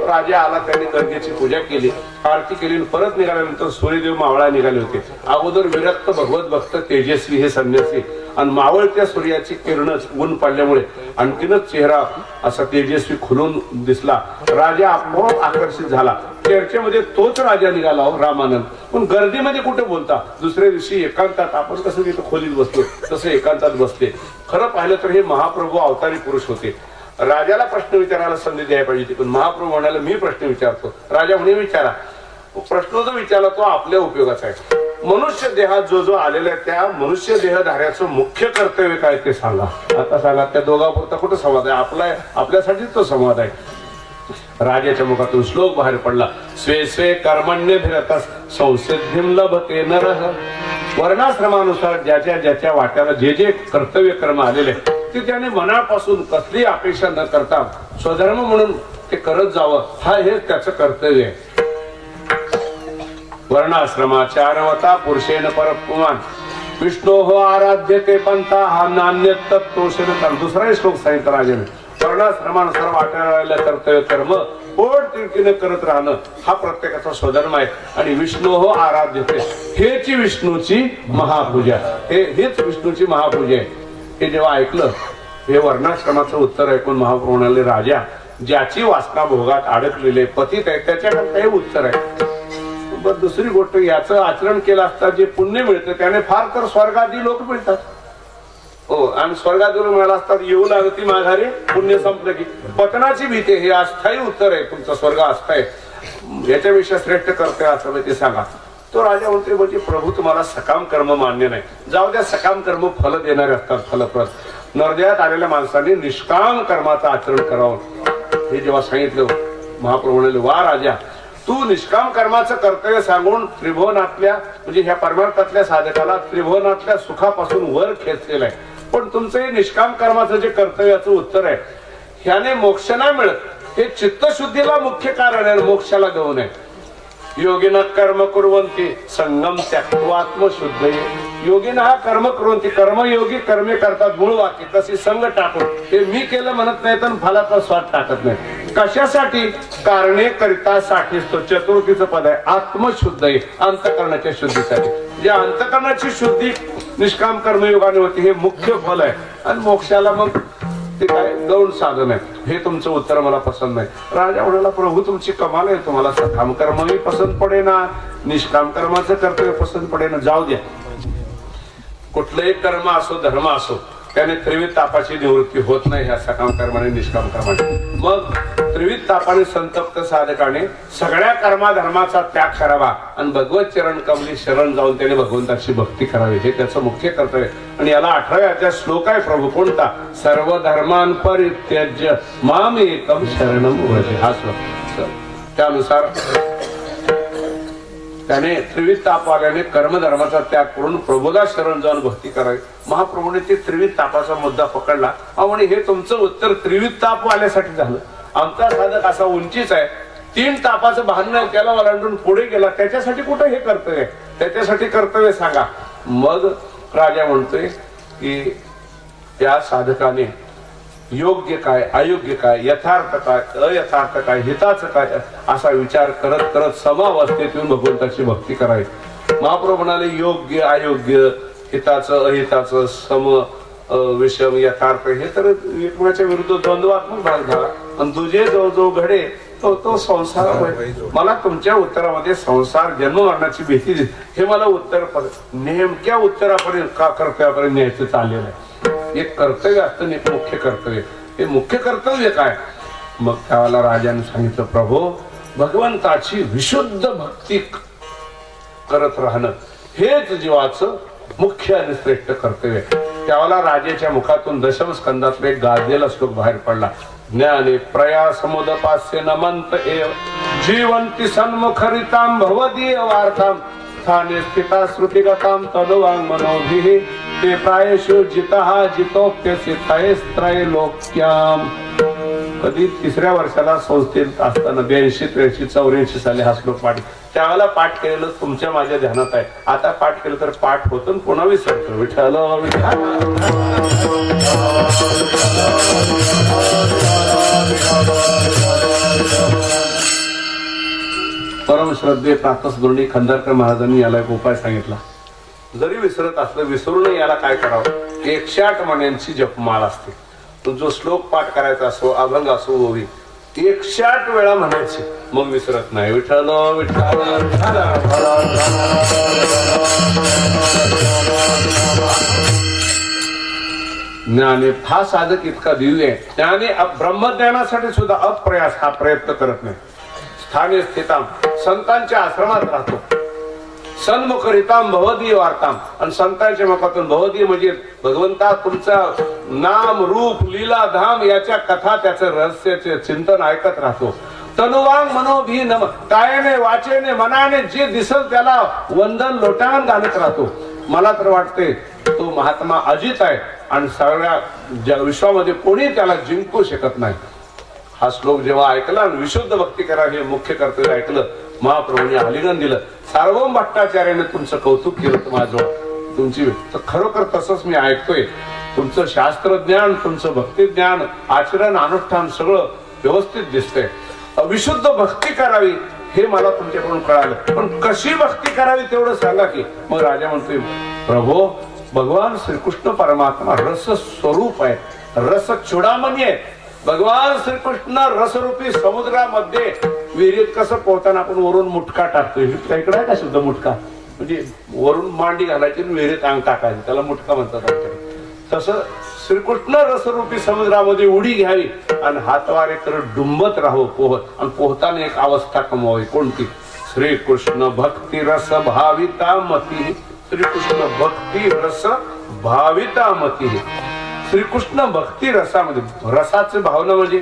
राजा आला. त्याने गंगेची पूजा केली, आरती केली. परत निघाल्यानंतर सूर्यदेव मावळा निघाले होते. अगोदर विरक्त भगवत भक्त तेजस्वी हे संन्यासी आणि मावळत्या सूर्याची किरणच ऊन पडल्यामुळे आणखीनच चेहरा असा तेजस्वी खुलून दिसला. राजा आपोआप आकर्षित झाला. चर्चेमध्ये तोच राजा निघाला हो रामानंद. पण गर्दीमध्ये कुठे बोलता. दुसऱ्या दिवशी एकांतात आपण कसं तिथं खोलीत बसलो तसं एकांतात बसले. खरं पाहिलं तर हे महाप्रभू अवतारी पुरुष होते. राजाला प्रश्न विचारायला संधी द्यायला पाहिजे पण महाप्रभू म्हणाले मी प्रश्न विचारतो. राजा म्हणे विचारा. प्रश्न जो विचारला तो आपल्या उपयोगाचा आहे. मनुष्य देहात जो जो आलेला आहे त्या मनुष्य देहधाऱ्याचं मुख्य कर्तव्य काय ते सांगा. आता सांगा. त्या दोघांपुरता कुठं संवाद आहे. आपल्यासाठीच तो संवाद आहे. राजाच्या मुखातून श्लोक बाहेर पडला. स्वे स्वे कर्मण्य भिरतस संसिद्धिं लभते नरः. वर्णाश्रमानुसार ज्याच्या ज्याच्या वाट्याला जे जे कर्तव्य कर्म आलेले ते त्याने मनापासून कसली अपेक्षा न करता स्वधर्म म्हणून ते करत जावं. हा हे त्याचं कर्तव्य आहे. वर्णाश्रमाचारवता पुरुषेन परपुमान विष्णो हो आराध्य ते पंथा हा नान्य तत्तोषण. दुसराही श्लोक सांगितला राजाने. वर्णाश्रमानुसार वाट्याला कर्तव्य कर्म पोट तिडकीने करत राहणं हा प्रत्येकाचा स्वधर्म आहे. आणि विष्णू हो आराध्यते हेच विष्णूची महापूजा. हेच विष्णूची महापूजा आहे. हे जेव्हा ऐकलं हे वर्णाश्रमाचं उत्तर ऐकून महाप्रभू म्हणाले राजा ज्याची वासना भोगात अडकलेले पतित आहे त्याच्याकडे हे उत्तर आहे. दुसरी गोष्ट याचं आचरण केलं असता जे पुण्य मिळतं त्याने फार तर स्वर्गादी लोक मिळतात. हो आणि स्वर्गादी लोक मिळाला असतात येऊ लागती माघारी पुण्य संपलं की. पतनाची भीती हे अस्थायी उत्तर आहे. तुमचा स्वर्ग अस्थायी. याच्यापेक्षा श्रेष्ठ कर्तव्य असं ते सांगा. तो राजा म्हणते म्हणजे प्रभू तुम्हाला सकाम कर्म मान्य नाही. जाऊ द्या सकाम कर्म फल देणारे असतात फलप्रद. नरदेहात आलेल्या माणसांनी निष्काम कर्माचं आचरण करावं. हे जेव्हा सांगितलं महाप्रभू म्हणाले, वा राजा, तू निष्काम कर्माचं कर्तव्य सांगून त्रिभुवनातल्या म्हणजे ह्या परमार्थातल्या साधकाला त्रिभुवनातल्या सुखापासून वर खेचलेलं आहे. पण तुमचं हे निष्काम कर्माचं जे कर्तव्याचं उत्तर आहे, ह्याने मोक्ष नाही मिळत. हे चित्तशुद्धीला मुख्य कारण आहे, मोक्षाला देऊ नये. योगिना कर्म कुर्वन्ति संगम त्यक्त्वा आत्मशुद्ध. योगिना हा कर्म कुर्वन्ति, कर्मयोगी कर्मे करतात मूळ वाक्य. तशी संग टाकून हे मी केलं म्हणत नाही तर फलाचा स्वाद टाकत नाही. कशासाठी? कारणे करिता साठीच तो चतुर्थीचं पद आहे. आत्मशुद्ध आहे, अंतकरणाच्या शुद्धीसाठी. या अंतकरणाची शुद्धी निष्काम कर्मयोगाने होती, हे मुख्य फल आहे. आणि मोक्षाला मग ते काय गौण साधन आहे. हे तुमचं उत्तर मला पसंत नाही. राजा म्हणाला, प्रभू तुमची कमाल आहे, तुम्हाला सकाम कर्मही पसंत पडेना, निष्काम कर्माचं कर्तव्य पसंत पडेना. जाऊ द्या, कुठलंही कर्म असो धर्म असो त्याने त्रिविध तापाची निवृत्ती होत नाही ह्या सकाम कर्माने निष्काम कर्माने. मग त्रिविध तापाने संतप्त साधकाने सगळ्या कर्माधर्माचा त्याग करावा आणि भगवत चरण कमली शरण जाऊन त्याने भगवंताची भक्ती करावी, हे त्याचं मुख्य कर्तव्य. आणि याला 18व्या अध्यायात श्लोक आहे प्रभू कोणता? सर्व धर्मान परित्यज्य माम एकम शरणम व्रज. हा श्लोक. त्यानुसार त्याने त्रिविध ताप आल्याने कर्मधर्माचा त्याग करून प्रभूला शरण जाऊन भक्ती करावी. महाप्रभूने ते त्रिविध तापाचा मुद्दा पकडला आणि हे तुमचं उत्तर त्रिविध ताप आल्यासाठी झालं. आमचा साधक असा उंचीच आहे, 3 तापाचं भान त्याला ओलांडून पुढे गेला, त्याच्यासाठी कुठं हे कर्तव्य? त्याच्यासाठी कर्तव्य सांगा. मग राजा म्हणतोय की या साधकाने योग्य काय, अयोग्य काय, यथार्थ काय, अयथार्थ काय, हिताचं काय असा विचार करत करत समावस्थेत येऊन भगवंताची भक्ती करावी. महाप्रभू म्हणाले, योग्य अयोग्य, हिताचं अहिताचं, सम विषम यथार्थ, हे तर एकमेकाच्या विरुद्ध द्वंद्वात्मक भाग झाला. आणि तुझे जो जो घडे तो संसार. मला तुमच्या उत्तरामध्ये संसार जन्म मरणाची भीती दिली. हे मला उत्तर नेमक्या उत्तरापर्यंत का कर्तव्यापर्यंत न्यायचं चाललेलं आहे. एक कर्तव्य असतं, एक मुख्य कर्तव्य. हे मुख्य कर्तव्य काय? मग त्याला राजाने सांगितलं, प्रभो भगवंताची विशुद्ध भक्ती करत राहणं हेच जीवाचं मुख्य आणि श्रेष्ठ कर्तव्य. त्याला राजाच्या मुखातून दशम स्कंदातला एक गाजलेला श्लोक बाहेर पडला. ज्ञाने प्रयासमुदपास्य नमंत एव जीवंती सन्मुखरितां भवदीय वार्तां स्थाने स्थिता श्रुतिगतां तनुवांग मनोभिः ते प्रायशो जितः जितोप्यसितैस्त्रय लोक्याम. कधी 3ऱ्या वर्षाला संस्थेत असताना 82, 83, 84 साली हा श्लोक पाठ त्यावेळेला पाठ केलेलं तुमच्या माझ्या ध्यानात आहे. आता पाठ केलं तर पाठ होतं पुन्हा विसरतो. विठ्ठल परम श्रद्धे प्रातस्मरणी खंडारकर महाराजांनी याला एक उपाय सांगितला. जरी विसरत असलं, विसरू नये याला काय करावं? 108 मण्यांची जपमाळ असते. तो जो श्लोक पाठ करायचा असो, अभंग असो, ओवी 108 वेळा म्हणायचे, मग विसरत नाही. विठ्ठल विठ्ठल ज्ञाने हा साधक इतका दिव्य आहे. त्याने ब्रह्मज्ञानासाठी सुद्धा अप्रयास हा प्रयत्न करत नाही. स्थाने स्थिताम संतांच्या आश्रमात राहतो. सन्मुखरिताम भवदीय वार्ताम आणि संतांच्या मुखातून भवदीय म्हणजे भगवंता तुमचा नाम रूप लीला धाम याच्या कथा त्याचं रहस्याचे चिंतन ऐकत राहतो. तनुवांग मनोभी नम कायाने वाचेने मनाने जे दिसल त्याला वंदन लोटान घालत राहतो. मला तर वाटते तो महात्मा अजित आहे आणि सगळ्या विश्वामध्ये कोणी त्याला जिंकू शकत नाही. हा श्लोक जेव्हा ऐकला आणि विशुद्ध भक्ती करा हे मुख्य कर्तव्य ऐकलं, महाप्रभूंनी आलिंगन दिलं. सार्वभौम भट्टाचार्याने तुमचं कौतुक केलं माझं तुमची. तर खरोखर तसंच मी ऐकतोय. तुमचं शास्त्र ज्ञान, तुमचं भक्ती ज्ञान, आचरण अनुष्ठान सगळं व्यवस्थित दिसतंय. विशुद्ध भक्ती करावी हे मला तुमच्याकडून कळालं, पण कशी भक्ती करावी तेवढं सांगा की. मग राजा म्हणतोय, प्रभो भगवान श्रीकृष्ण परमात्मा रस स्वरूप आहे, रस चुडामणी आहे. भगवान श्रीकृष्ण रसरूपी समुद्रामध्ये विहिरीत कसं पोहताना आपण वरून मुटका टाकतोय, इकडे आहे का शब्द मुटका? म्हणजे वरून मांडी घालायची विहिरीत अंग टाकायचं, त्याला मुटका म्हणतात आमच्याकडे. तसं श्रीकृष्ण रसरूपी समुद्रामध्ये उडी घ्यावी आणि हातवारे करत डुंबत राहू पोहत, आणि पोहताना एक अवस्था कमवावी. कोणती? श्रीकृष्ण भक्ती रस भाविता मती. श्रीकृष्ण भक्ती रस भाविता मती. श्रीकृष्ण भक्ती रसामध्ये, रसाचे भावना म्हणजे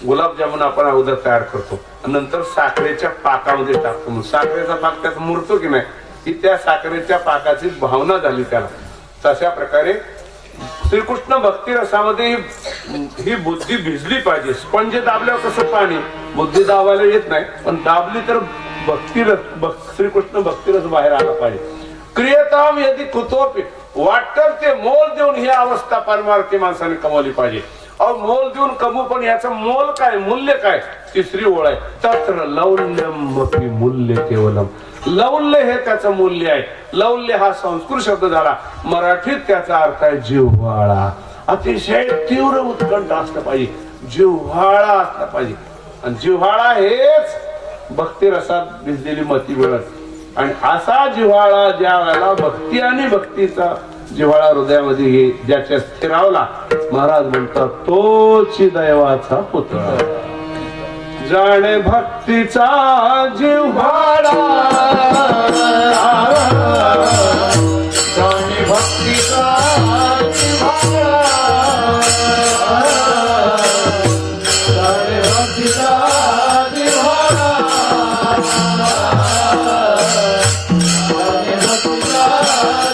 गुलाबजामुन आपण अगोदर तयार करतो, नंतर साखरेच्या पाकामध्ये टाकतो. साखरेचा पाक त्यात मुरतो की नाही, की त्या साखरेच्या पाकाची भावना झाली त्याला. तशा प्रकारे श्रीकृष्ण भक्ती रसामध्ये ही बुद्धी भिजली पाहिजे. स्पंज दाबल्यावर कसं पाणी, बुद्धी दाबायला येत नाही, पण दाबली तर श्रीकृष्ण भक्तिरस बाहेर आला पाहिजे. क्रियताम यदि कुतोपि, वाटतं ते मोल देऊन ही अवस्था परमार्थी माणसाने कमवली पाहिजे. अहो मोल देऊन कमवू, पण याचं मोल काय, मूल्य काय? तिसरी ओळ आहे, तत्र लौल्यमपि मूल्य केवलम. लौल्य हे त्याचं मूल्य आहे. लौल्य हा संस्कृत शब्द झाला, मराठीत त्याचा अर्थ आहे जिव्हाळा. अतिशय तीव्र उत्कंठ असलं पाहिजे, जिव्हाळा असला पाहिजे. आणि जिव्हाळा हेच भक्ती रसात भिजलेली मती मिळत. आणि असा जिव्हाळा ज्या वेळेला भक्ती आणि भक्तीचा जिव्हाळा हृदयामध्ये ज्याच्या स्थिरावला, महाराज म्हणतात तोची दैवाचा पुतळा. जाणे भक्तीचा जिव्हाळा, जाणे भक्तीचा जिव्हाळा, जाणे भक्तीचा जिव्हाळा, जाणे भक्तीचा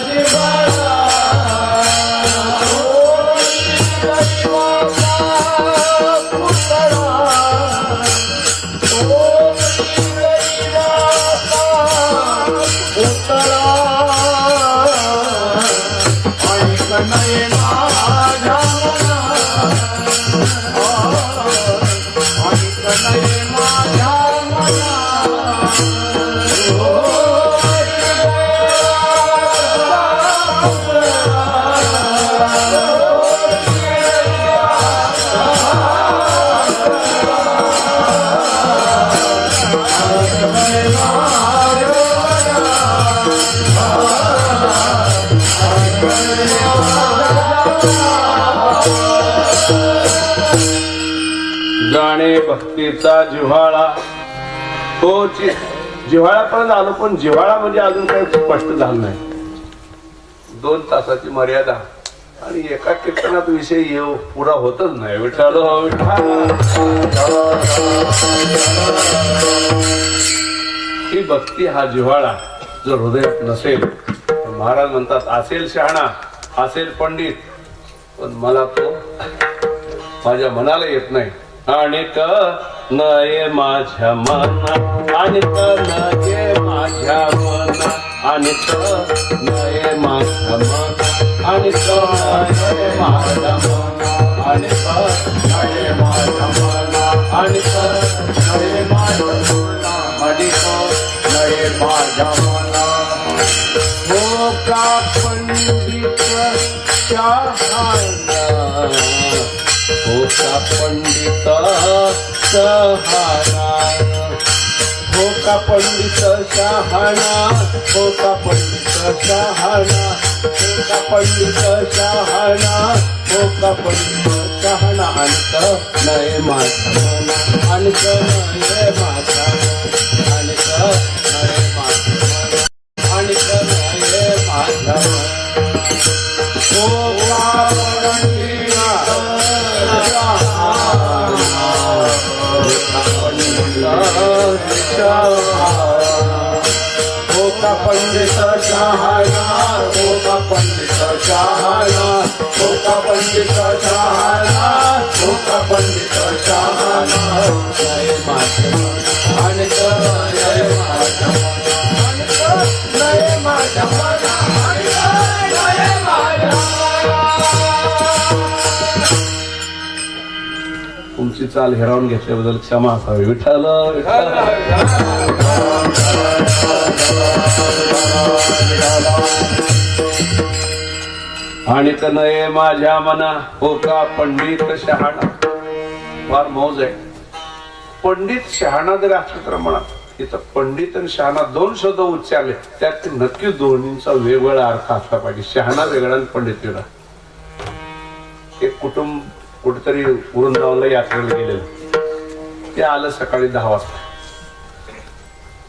जिव्हाळा. जाणे भक्तीचा जिव्हाळा, तोची जिव्हाळ्यापर्यंत आलो, पण जिव्हाळा म्हणजे अजून काही स्पष्ट झालं नाही. 2 तासाची मर्यादा आणि एका कीर्तनात विषय येऊ पुरा होतच नाही. विठ्ठल ही भक्ती हा जिव्हाळा जर हृदयात नसेल, तर महाराज म्हणतात असेल शहाणा, असेल पंडित, पण मला तो माझ्या मनाला येत नाही. आणिक नये माझ्या मना, आणिक नये माझ्या मना, आणिक नये माझ्या मना, आणिक नये माझ्या मना, आणिक नये माझ्या मना, आणिक नये माझ्या मना, आणिक नये माझ्या मना. हो का पंडित शहाणा, हो का पंडित शहाणा, हो का पंडित शहाणा, हो का पंडित शहाणा, हो का पंडित शहाणा, हो का पंडित शहाणा. आणत नये माझा मना, आणत नये माझा मना, आणत नये माझा मना, आणत नये माझा मना. हो का पंडित हो का पंडित शहाणा, हो का पंडित शहाणा, हो का पंडित शहाणा, हो का पंडित शहाणा. नये माझ्या मना, आणत नये माझ्या मना, आणत नये माझ्या मना, आणत नये माझ्या मना. तुमची चाल हिरावून घेतल्याबद्दल क्षमा असावी. विठ्ठल आणि नये माझ्या मना, हो का पंडित शहाणा. फार मौज आहे. पंडित शहाणा जरी असलं तर म्हणा, इथं पंडित आणि शहाणा 2 शब्द उच्चारले, त्यात नक्की दोन्हींचा वेगवेगळा अर्थ असला पाहिजे. शहाणा वेगळा आणि पंडित वेगळा. एक कुटुंब कुठेतरी वृंदावनला यात्रेला गेलेलं, ते आलं सकाळी 10 वाजता.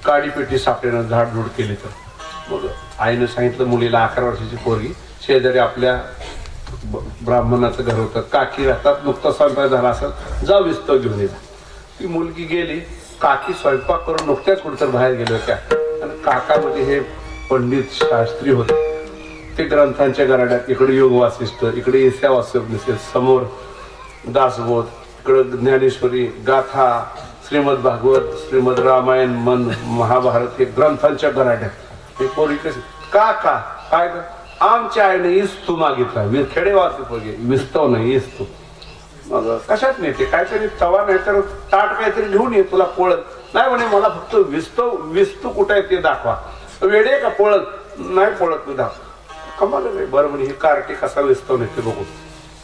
काडीपेटी सापडेनं झाडझूड केली. तर मग आईनं सांगितलं मुलीला, 11 वर्षाची पोरगी, शेजारी आपल्या ब्राह्मणाचं घर होतं, काकी राहतात, नुकता स्वयंपाक झाला असेल, जा विस्तव घेऊन येला. ती मुलगी गेली, काकी स्वयंपाक करून नुकत्याच कुठतर बाहेर गेले होत्या आणि काकामध्ये हे पंडित शास्त्री होते. ते ग्रंथांच्या गराड्यात, इकडे योग वासिष्ठ, इकडे ईशा वासिष्ठ, समोर दासबोध, इकडे ज्ञानेश्वरी, गाथा, श्रीमद भागवत, श्रीमद रामायण, मन महाभारत, हे ग्रंथांच्या गराड्यात. हे पोरी कशी, काका काय आमच्या आईने इस्तू मागितला, खेडेवासी पोरगी, विस्तव नाही इस्तू. मग कशात नेते, काहीतरी तवा नाही तर ताट काहीतरी घेऊन ये, तुला पोळत नाही म्हणे, मला फक्त विस्तू कुठं आहे ते दाखवा. वेडे का पोळत नाही, पोळत तू दाखव. कमाल नाही. बरं म्हणे ही कार्टी कसा विस्तव नेते बघू.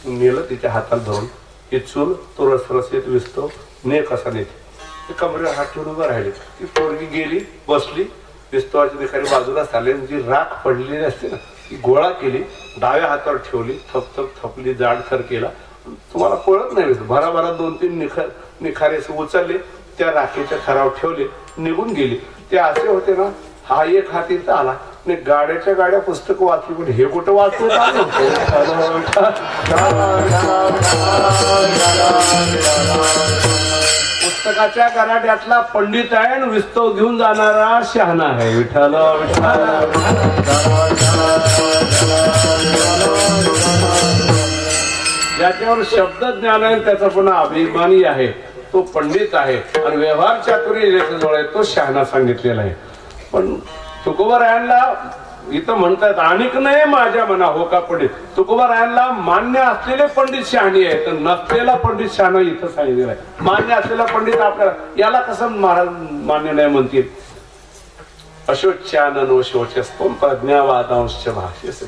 नेलं तिच्या हातात धरून, ही चूल तो रसरसीत विस्तव ने कसा नेते. ते कमरेवर हात ठेवून उभं राहिले. ती पोरगी गेली, बसली, विस्तवाची निखारी बाजूला चालली, जी राख पडलेली असते ना ती गोळा केली, डाव्या हातावर ठेवली, थपथप थपली, जाडसर केला. तुम्हाला पळत नाही, भराभरा 2-3 निखारे उचलले, त्या राखेच्या थरावर ठेवले, निघून गेली. ते असे होते ना, हा एक हात इथं आला, गाड्याच्या गाड्या पुस्तक वाचली, पण हे कुठं वाचलं पुस्तकाच्या गराड्यातला पंडित आहे आणि विस्तव घेऊन जाणारा शहाणा आहे. विठ्ठल ज्याच्यावर शब्द ज्ञान आहे त्याचा पुन्हा अभिमानी आहे, तो पंडित आहे आणि व्यवहार चातुर्य ज्याच्याजवळ आहे तो शहाणा सांगितलेला आहे. पण तुकोबारायांना इथं म्हणतात अनेक नाही माझ्या मना हो का पंडित. तुकोबारायांना मान्य असलेले पंडित शहाणी आहे, तर नसलेला पंडित शहाणा इथं सांगितलेला आहे. मान्य असलेला पंडित आपल्याला याला कसं महाराज मान्य नाही म्हणतील. अशोच्याननो शोचस्तम प्रज्ञावादांश भाष्यस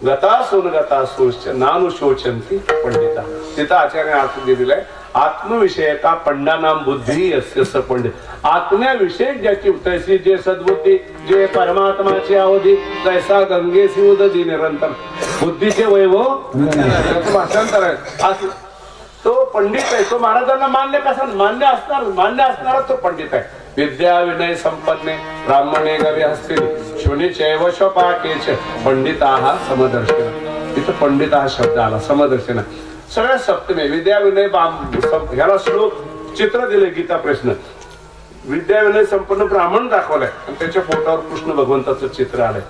गतासून गतासूश्च नानुशोचंती पंडिता. तिथं आचार्य अर्थ दिलेला आहे, आत्मविषयका पंडानाम बुद्धी अस्य स पंडित. आत्म्याविषयी ज्याची तैसी जे सद्बुद्धी, जे परमात्माची अवधी, तैसा गंगेसी उदधी निरंतर. बुद्धीचे वैभव त्याचं भाषांतर आहे. तो पंडित आहे. तो महाराजांना मान्य कसा मान्य असणारा तो पंडित आहे. विद्या विनय संपन्ने ब्राह्मणे गवे हस्तिनी शुनीचैव स्वपाकेच पंडिताः समदर्शिना. तिथं पंडित हा शब्द आला, समदर्शिना. सगळ्या सप्तमी विद्या विनय ह्याला श्लोक चित्र दिले गीता प्रश्न. विद्या विनय संपन्न ब्राह्मण दाखवलाय आणि त्याच्या पोटावर कृष्ण भगवंताचं चित्र आलंय.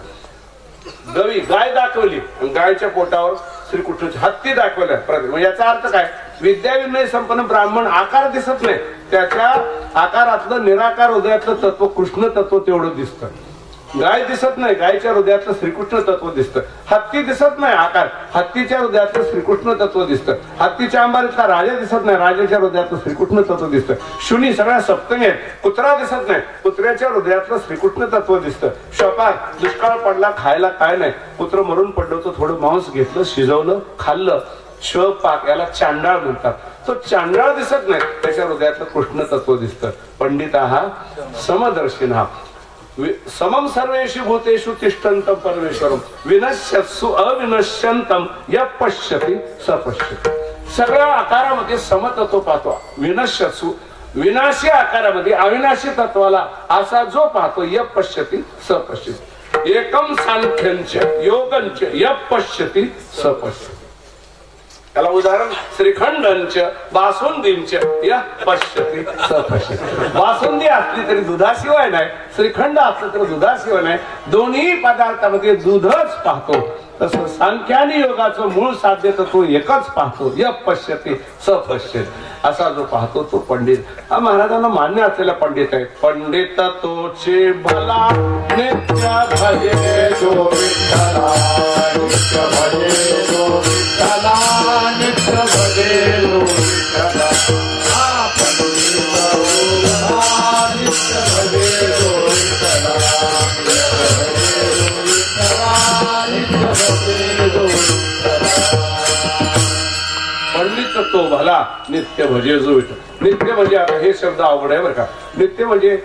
गवी गाय दाखवली आणि गायच्या पोटावर श्रीकृष्णाची हत्ती दाखवल्या. याचा अर्थ काय, विद्या विनय संपन्न ब्राह्मण आकार दिसत नाही, त्याच्या आकारातलं निराकार हृदयातलं तत्व कृष्ण तत्व तेवढं दिसतं. गाय दिसत नाही, गायच्या हृदयातलं श्रीकृष्ण तत्व दिसतं. हत्ती दिसत नाही आकार, हत्तीच्या हृदयातलं श्रीकृष्ण तत्व दिसतं. हत्तीच्या अंबारीतला राजा दिसत नाही, राजाच्या हृदयातलं श्रीकृष्ण तत्व दिसतं. शुनी सगळ्या सप्तमी आहेत. कुत्रा दिसत नाही, कुत्र्याच्या हृदयातलं श्रीकृष्ण तत्व दिसतं. शपाक दुष्काळ पडला, खायला काय नाही, कुत्र मरून पडलं होतं, थोडं मांस घेतलं, शिजवलं, खाल्लं. शपाक याला चांडाळ म्हणतात. तो चांडाळ दिसत नाही, त्याच्या हृदयातलं कृष्ण तत्व दिसतं. पंडिता हा समदर्शिना समम सर्वेषु भूतेषु तिष्ठन्तं परमेश्वरम विनश्यत्सु अविनश्यन्तं यः पश्यति स पश्यति. सगळ्या आकारामध्ये समतत्व पाहतो. विनश्यत्सु विनाशी आकारामध्ये अविनाशी तत्वाला असा जो पाहतो, यः पश्यति स पश्यति. एकम सांख्यंच योगंच यः पश्यति स पश्यति. त्याला उदाहरण श्रीखंडंच बासुंदींच या पश्यती स पश्यती. बासुंदी असली तरी दुधाशिवाय नाही, श्रीखंड असलं तरी दुधाशिवाय नाही, दोन्ही पदार्थामध्ये दूधच पाहतो. तसं सांख्याने योगाचं मूळ साध्य तो एकच पाहतो, या पश्यती स पश्यती. असा जो पाहतो तो पंडित हा महाराजांना मान्य असलेला पंडित आहे. पंडित तोचे भला नित्य भजे जो विठ्ठला, नित्य भजे जो विठ्ठला, नित्य भजे जो विठ्ठला. हा पंडित नित्य भजे जो विठ्ठला, नित्य भजे जो विठ्ठला. पंडित तो भला नित्य भजे जो विठ्ठल. नित्य म्हणजे आता हे शब्द अवघड आहे बरं का. नित्य म्हणजे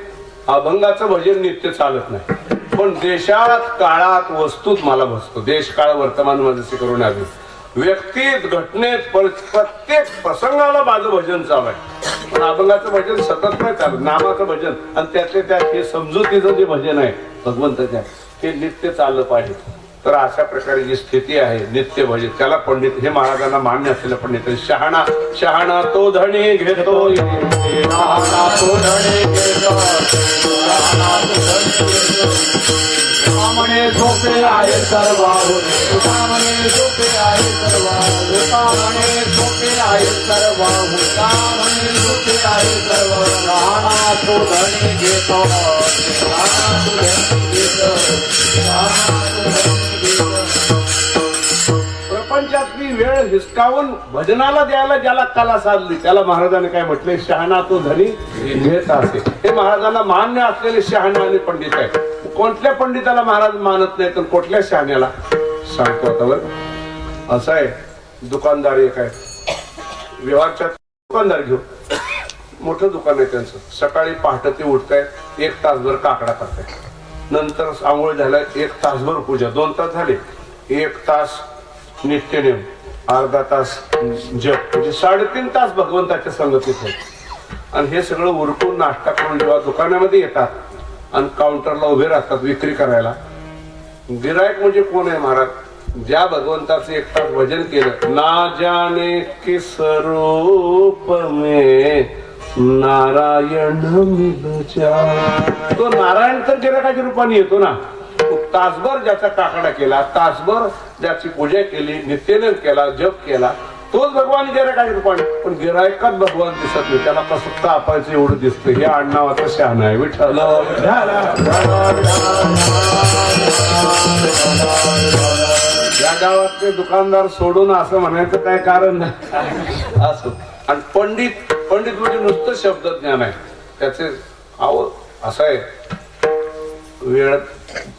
अभंगाचं भजन नित्य चालत नाही, पण देशात काळात वस्तूत मला बसतो. देश काळ वर्तमान मध्ये करून आली व्यक्तीत घटनेत प्रत्येक प्रसंगाला माझं भजन चालू आहे. पण अभंगाचं भजन सतत नाही चालत, नामाचं भजन आणि त्यातले त्यात हे समजुतीचं जे भजन आहे भगवंताच्या ते नित्य चाललं पाहिजे. तर अशा प्रकारे जी स्थिती आहे नित्य भजित त्याला पंडित हे महाराजांना मान्य असलेलं पंडित शहाणा शहाणा तो धणी घेतो शहाणा तो धणी घेतो शहाणा तो धणी घेतो म्हणे सोपे आहे सर्व म्हणे सोपे आहे सर्व म्हणे सोपे आहे सर्व म्हणे सोपे आहे सर्व शहाणा तो धणी घेतो शहाणा तो धणी घेतो शहाणा तो धणी घेतो प्रपंचातली वेळ हिसकावून भजनाला द्यायला ज्याला कला साधली त्याला महाराजांनी काय म्हटले शहाणा तो धनी घेत असे हे महाराजांना मान्य असलेले शहाणा आणि पंडित आहे कोणत्या पंडिताला महाराज मानत नाही तर कुठल्या शहाण्याला सांगतो आता बरं असं आहे दुकानदार एक आहे व्यवहारच्या दुकानदार घेऊ मोठं दुकान आहे त्यांचं सकाळी पहाटे ते उठतायत 1 तासभर काकडा करतायत नंतर आंघोळ झाल्या 1 तासभर पूजा 2 तास झाले 1 तास नित्यनेम अर्धा तास जप म्हणजे 3.5 तास भगवंताच्या संगतीत होत आणि हे सगळं उरकून नाश्ता करून जेव्हा दुकानामध्ये येतात आणि काउंटरला उभे राहतात विक्री करायला गिरायक म्हणजे कोण आहे महाराज ज्या भगवंताचं 1 तास भजन केलं ना जाने किस रूप में नारायण मिल जा तो नारायण तर गिरायकाच्या रूपाने येतो ना तासभर ज्याचा काकडा केला तासभर ज्याची पूजा केली नित्यनेम केला जप केला तोच भगवान गिरायकाच्या रूपाने पण गिरायकात भगवान दिसत नाही त्याला कसं तापायचं एवढं दिसतं हे आडनावाचं शहाणा आहे विठ्ठल या गावातले दुकानदार सोडून असं म्हणायचं काय कारण नाही असं आणि पंडित पंडित म्हणजे नुसतं शब्द ज्ञान आहे त्याचे आव असं आहे वेळ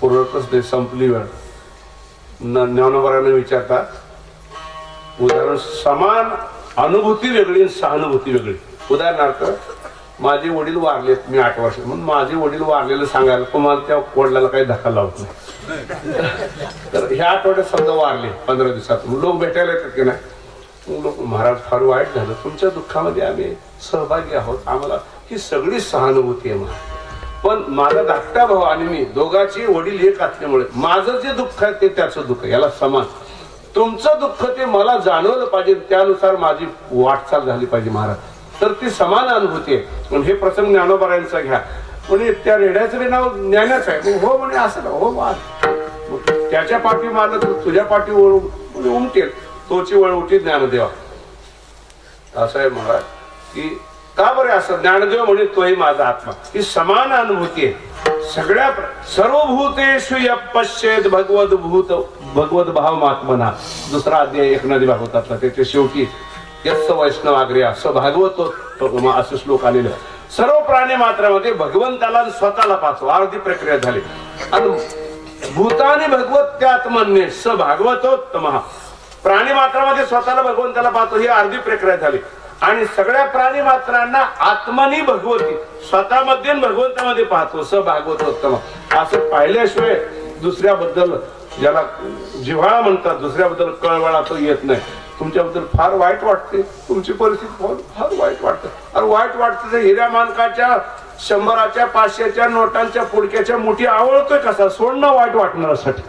पुरतच नाही संपली वेळ ज्ञानोबाराने विचारतात उदाहरण समान अनुभूती वेगळी सहानुभूती वेगळी उदाहरणार्थ माझे वडील वारलेत मी 8 वर्ष म्हणून माझे वडील वारलेलं सांगायला तुम्हाला त्या वडिलाला काही धक्का लावत नाही तर ह्या आठवड्यात समजा वारले 15 दिवसात लोक भेटायला येतात की नाही लोक महाराज फार वाईट झालं तुमच्या दुःखामध्ये आम्ही सहभागी आहोत आम्हाला ही सगळी सहानुभूती आहे महाराज पण माझा धाकटा भाऊ आणि मी दोघांची वडील एक असल्यामुळे माझं जे दुःख आहे ते त्याचं दुःख याला समान तुमचं दुःख ते मला जाणवलं पाहिजे त्यानुसार माझी वाटचाल झाली पाहिजे महाराज तर ती समान अनुभूती आहे हे प्रसंग ज्ञानोबारायांचा घ्या म्हणजे त्या रेड्याचं नाव ज्ञानाच आहे हो म्हणे असं ना हो त्याच्या पाठी मारलं तर तुझ्या पाठी उमटेल तोची वळ उठी ज्ञानदेवा असं आहे महाराज की का बरे असं ज्ञानदेव म्हणजे तोही माझा आत्मा ही समान अनुभूती आहे सगळ्या सर्वभूतेषु पश्चेत भगवत भूत भगवत भावमात्मना दुसरा अध्याय 1 नदी भागवतातला त्याच्या शेवटी यस्स वैष्णवाग्र्या स भागवतो असे श्लोक आलेले सर्व प्राणी मात्रामध्ये भगवंताला स्वतःला पाहतो अर्धी प्रक्रिया झाली आणि भूतानी भगवत त्यात्मन्ये स भागवतोत्तम प्राणी मात्रामध्ये स्वतःला भगवंताला पाहतो ही अर्धी प्रक्रिया झाली आणि सगळ्या प्राणी मात्रांना आत्मनी भगवती स्वतःमध्ये भगवंतामध्ये पाहतो स भागवतोत्तम असं पाहिल्याशिवाय दुसऱ्याबद्दल ज्याला जिव्हाळा म्हणतात दुसऱ्याबद्दल कळवळा तो येत नाही तुमच्याबद्दल फार वाईट वाटते तुमची परिस्थिती फार वाईट वाटते अरे वाईट वाटतं तर हिऱ्या मानकाच्या 100च्या 500च्या नोटांच्या पुडक्याच्या मुठी आवळतोय कसा सोडणं वाईट वाटण्यासाठी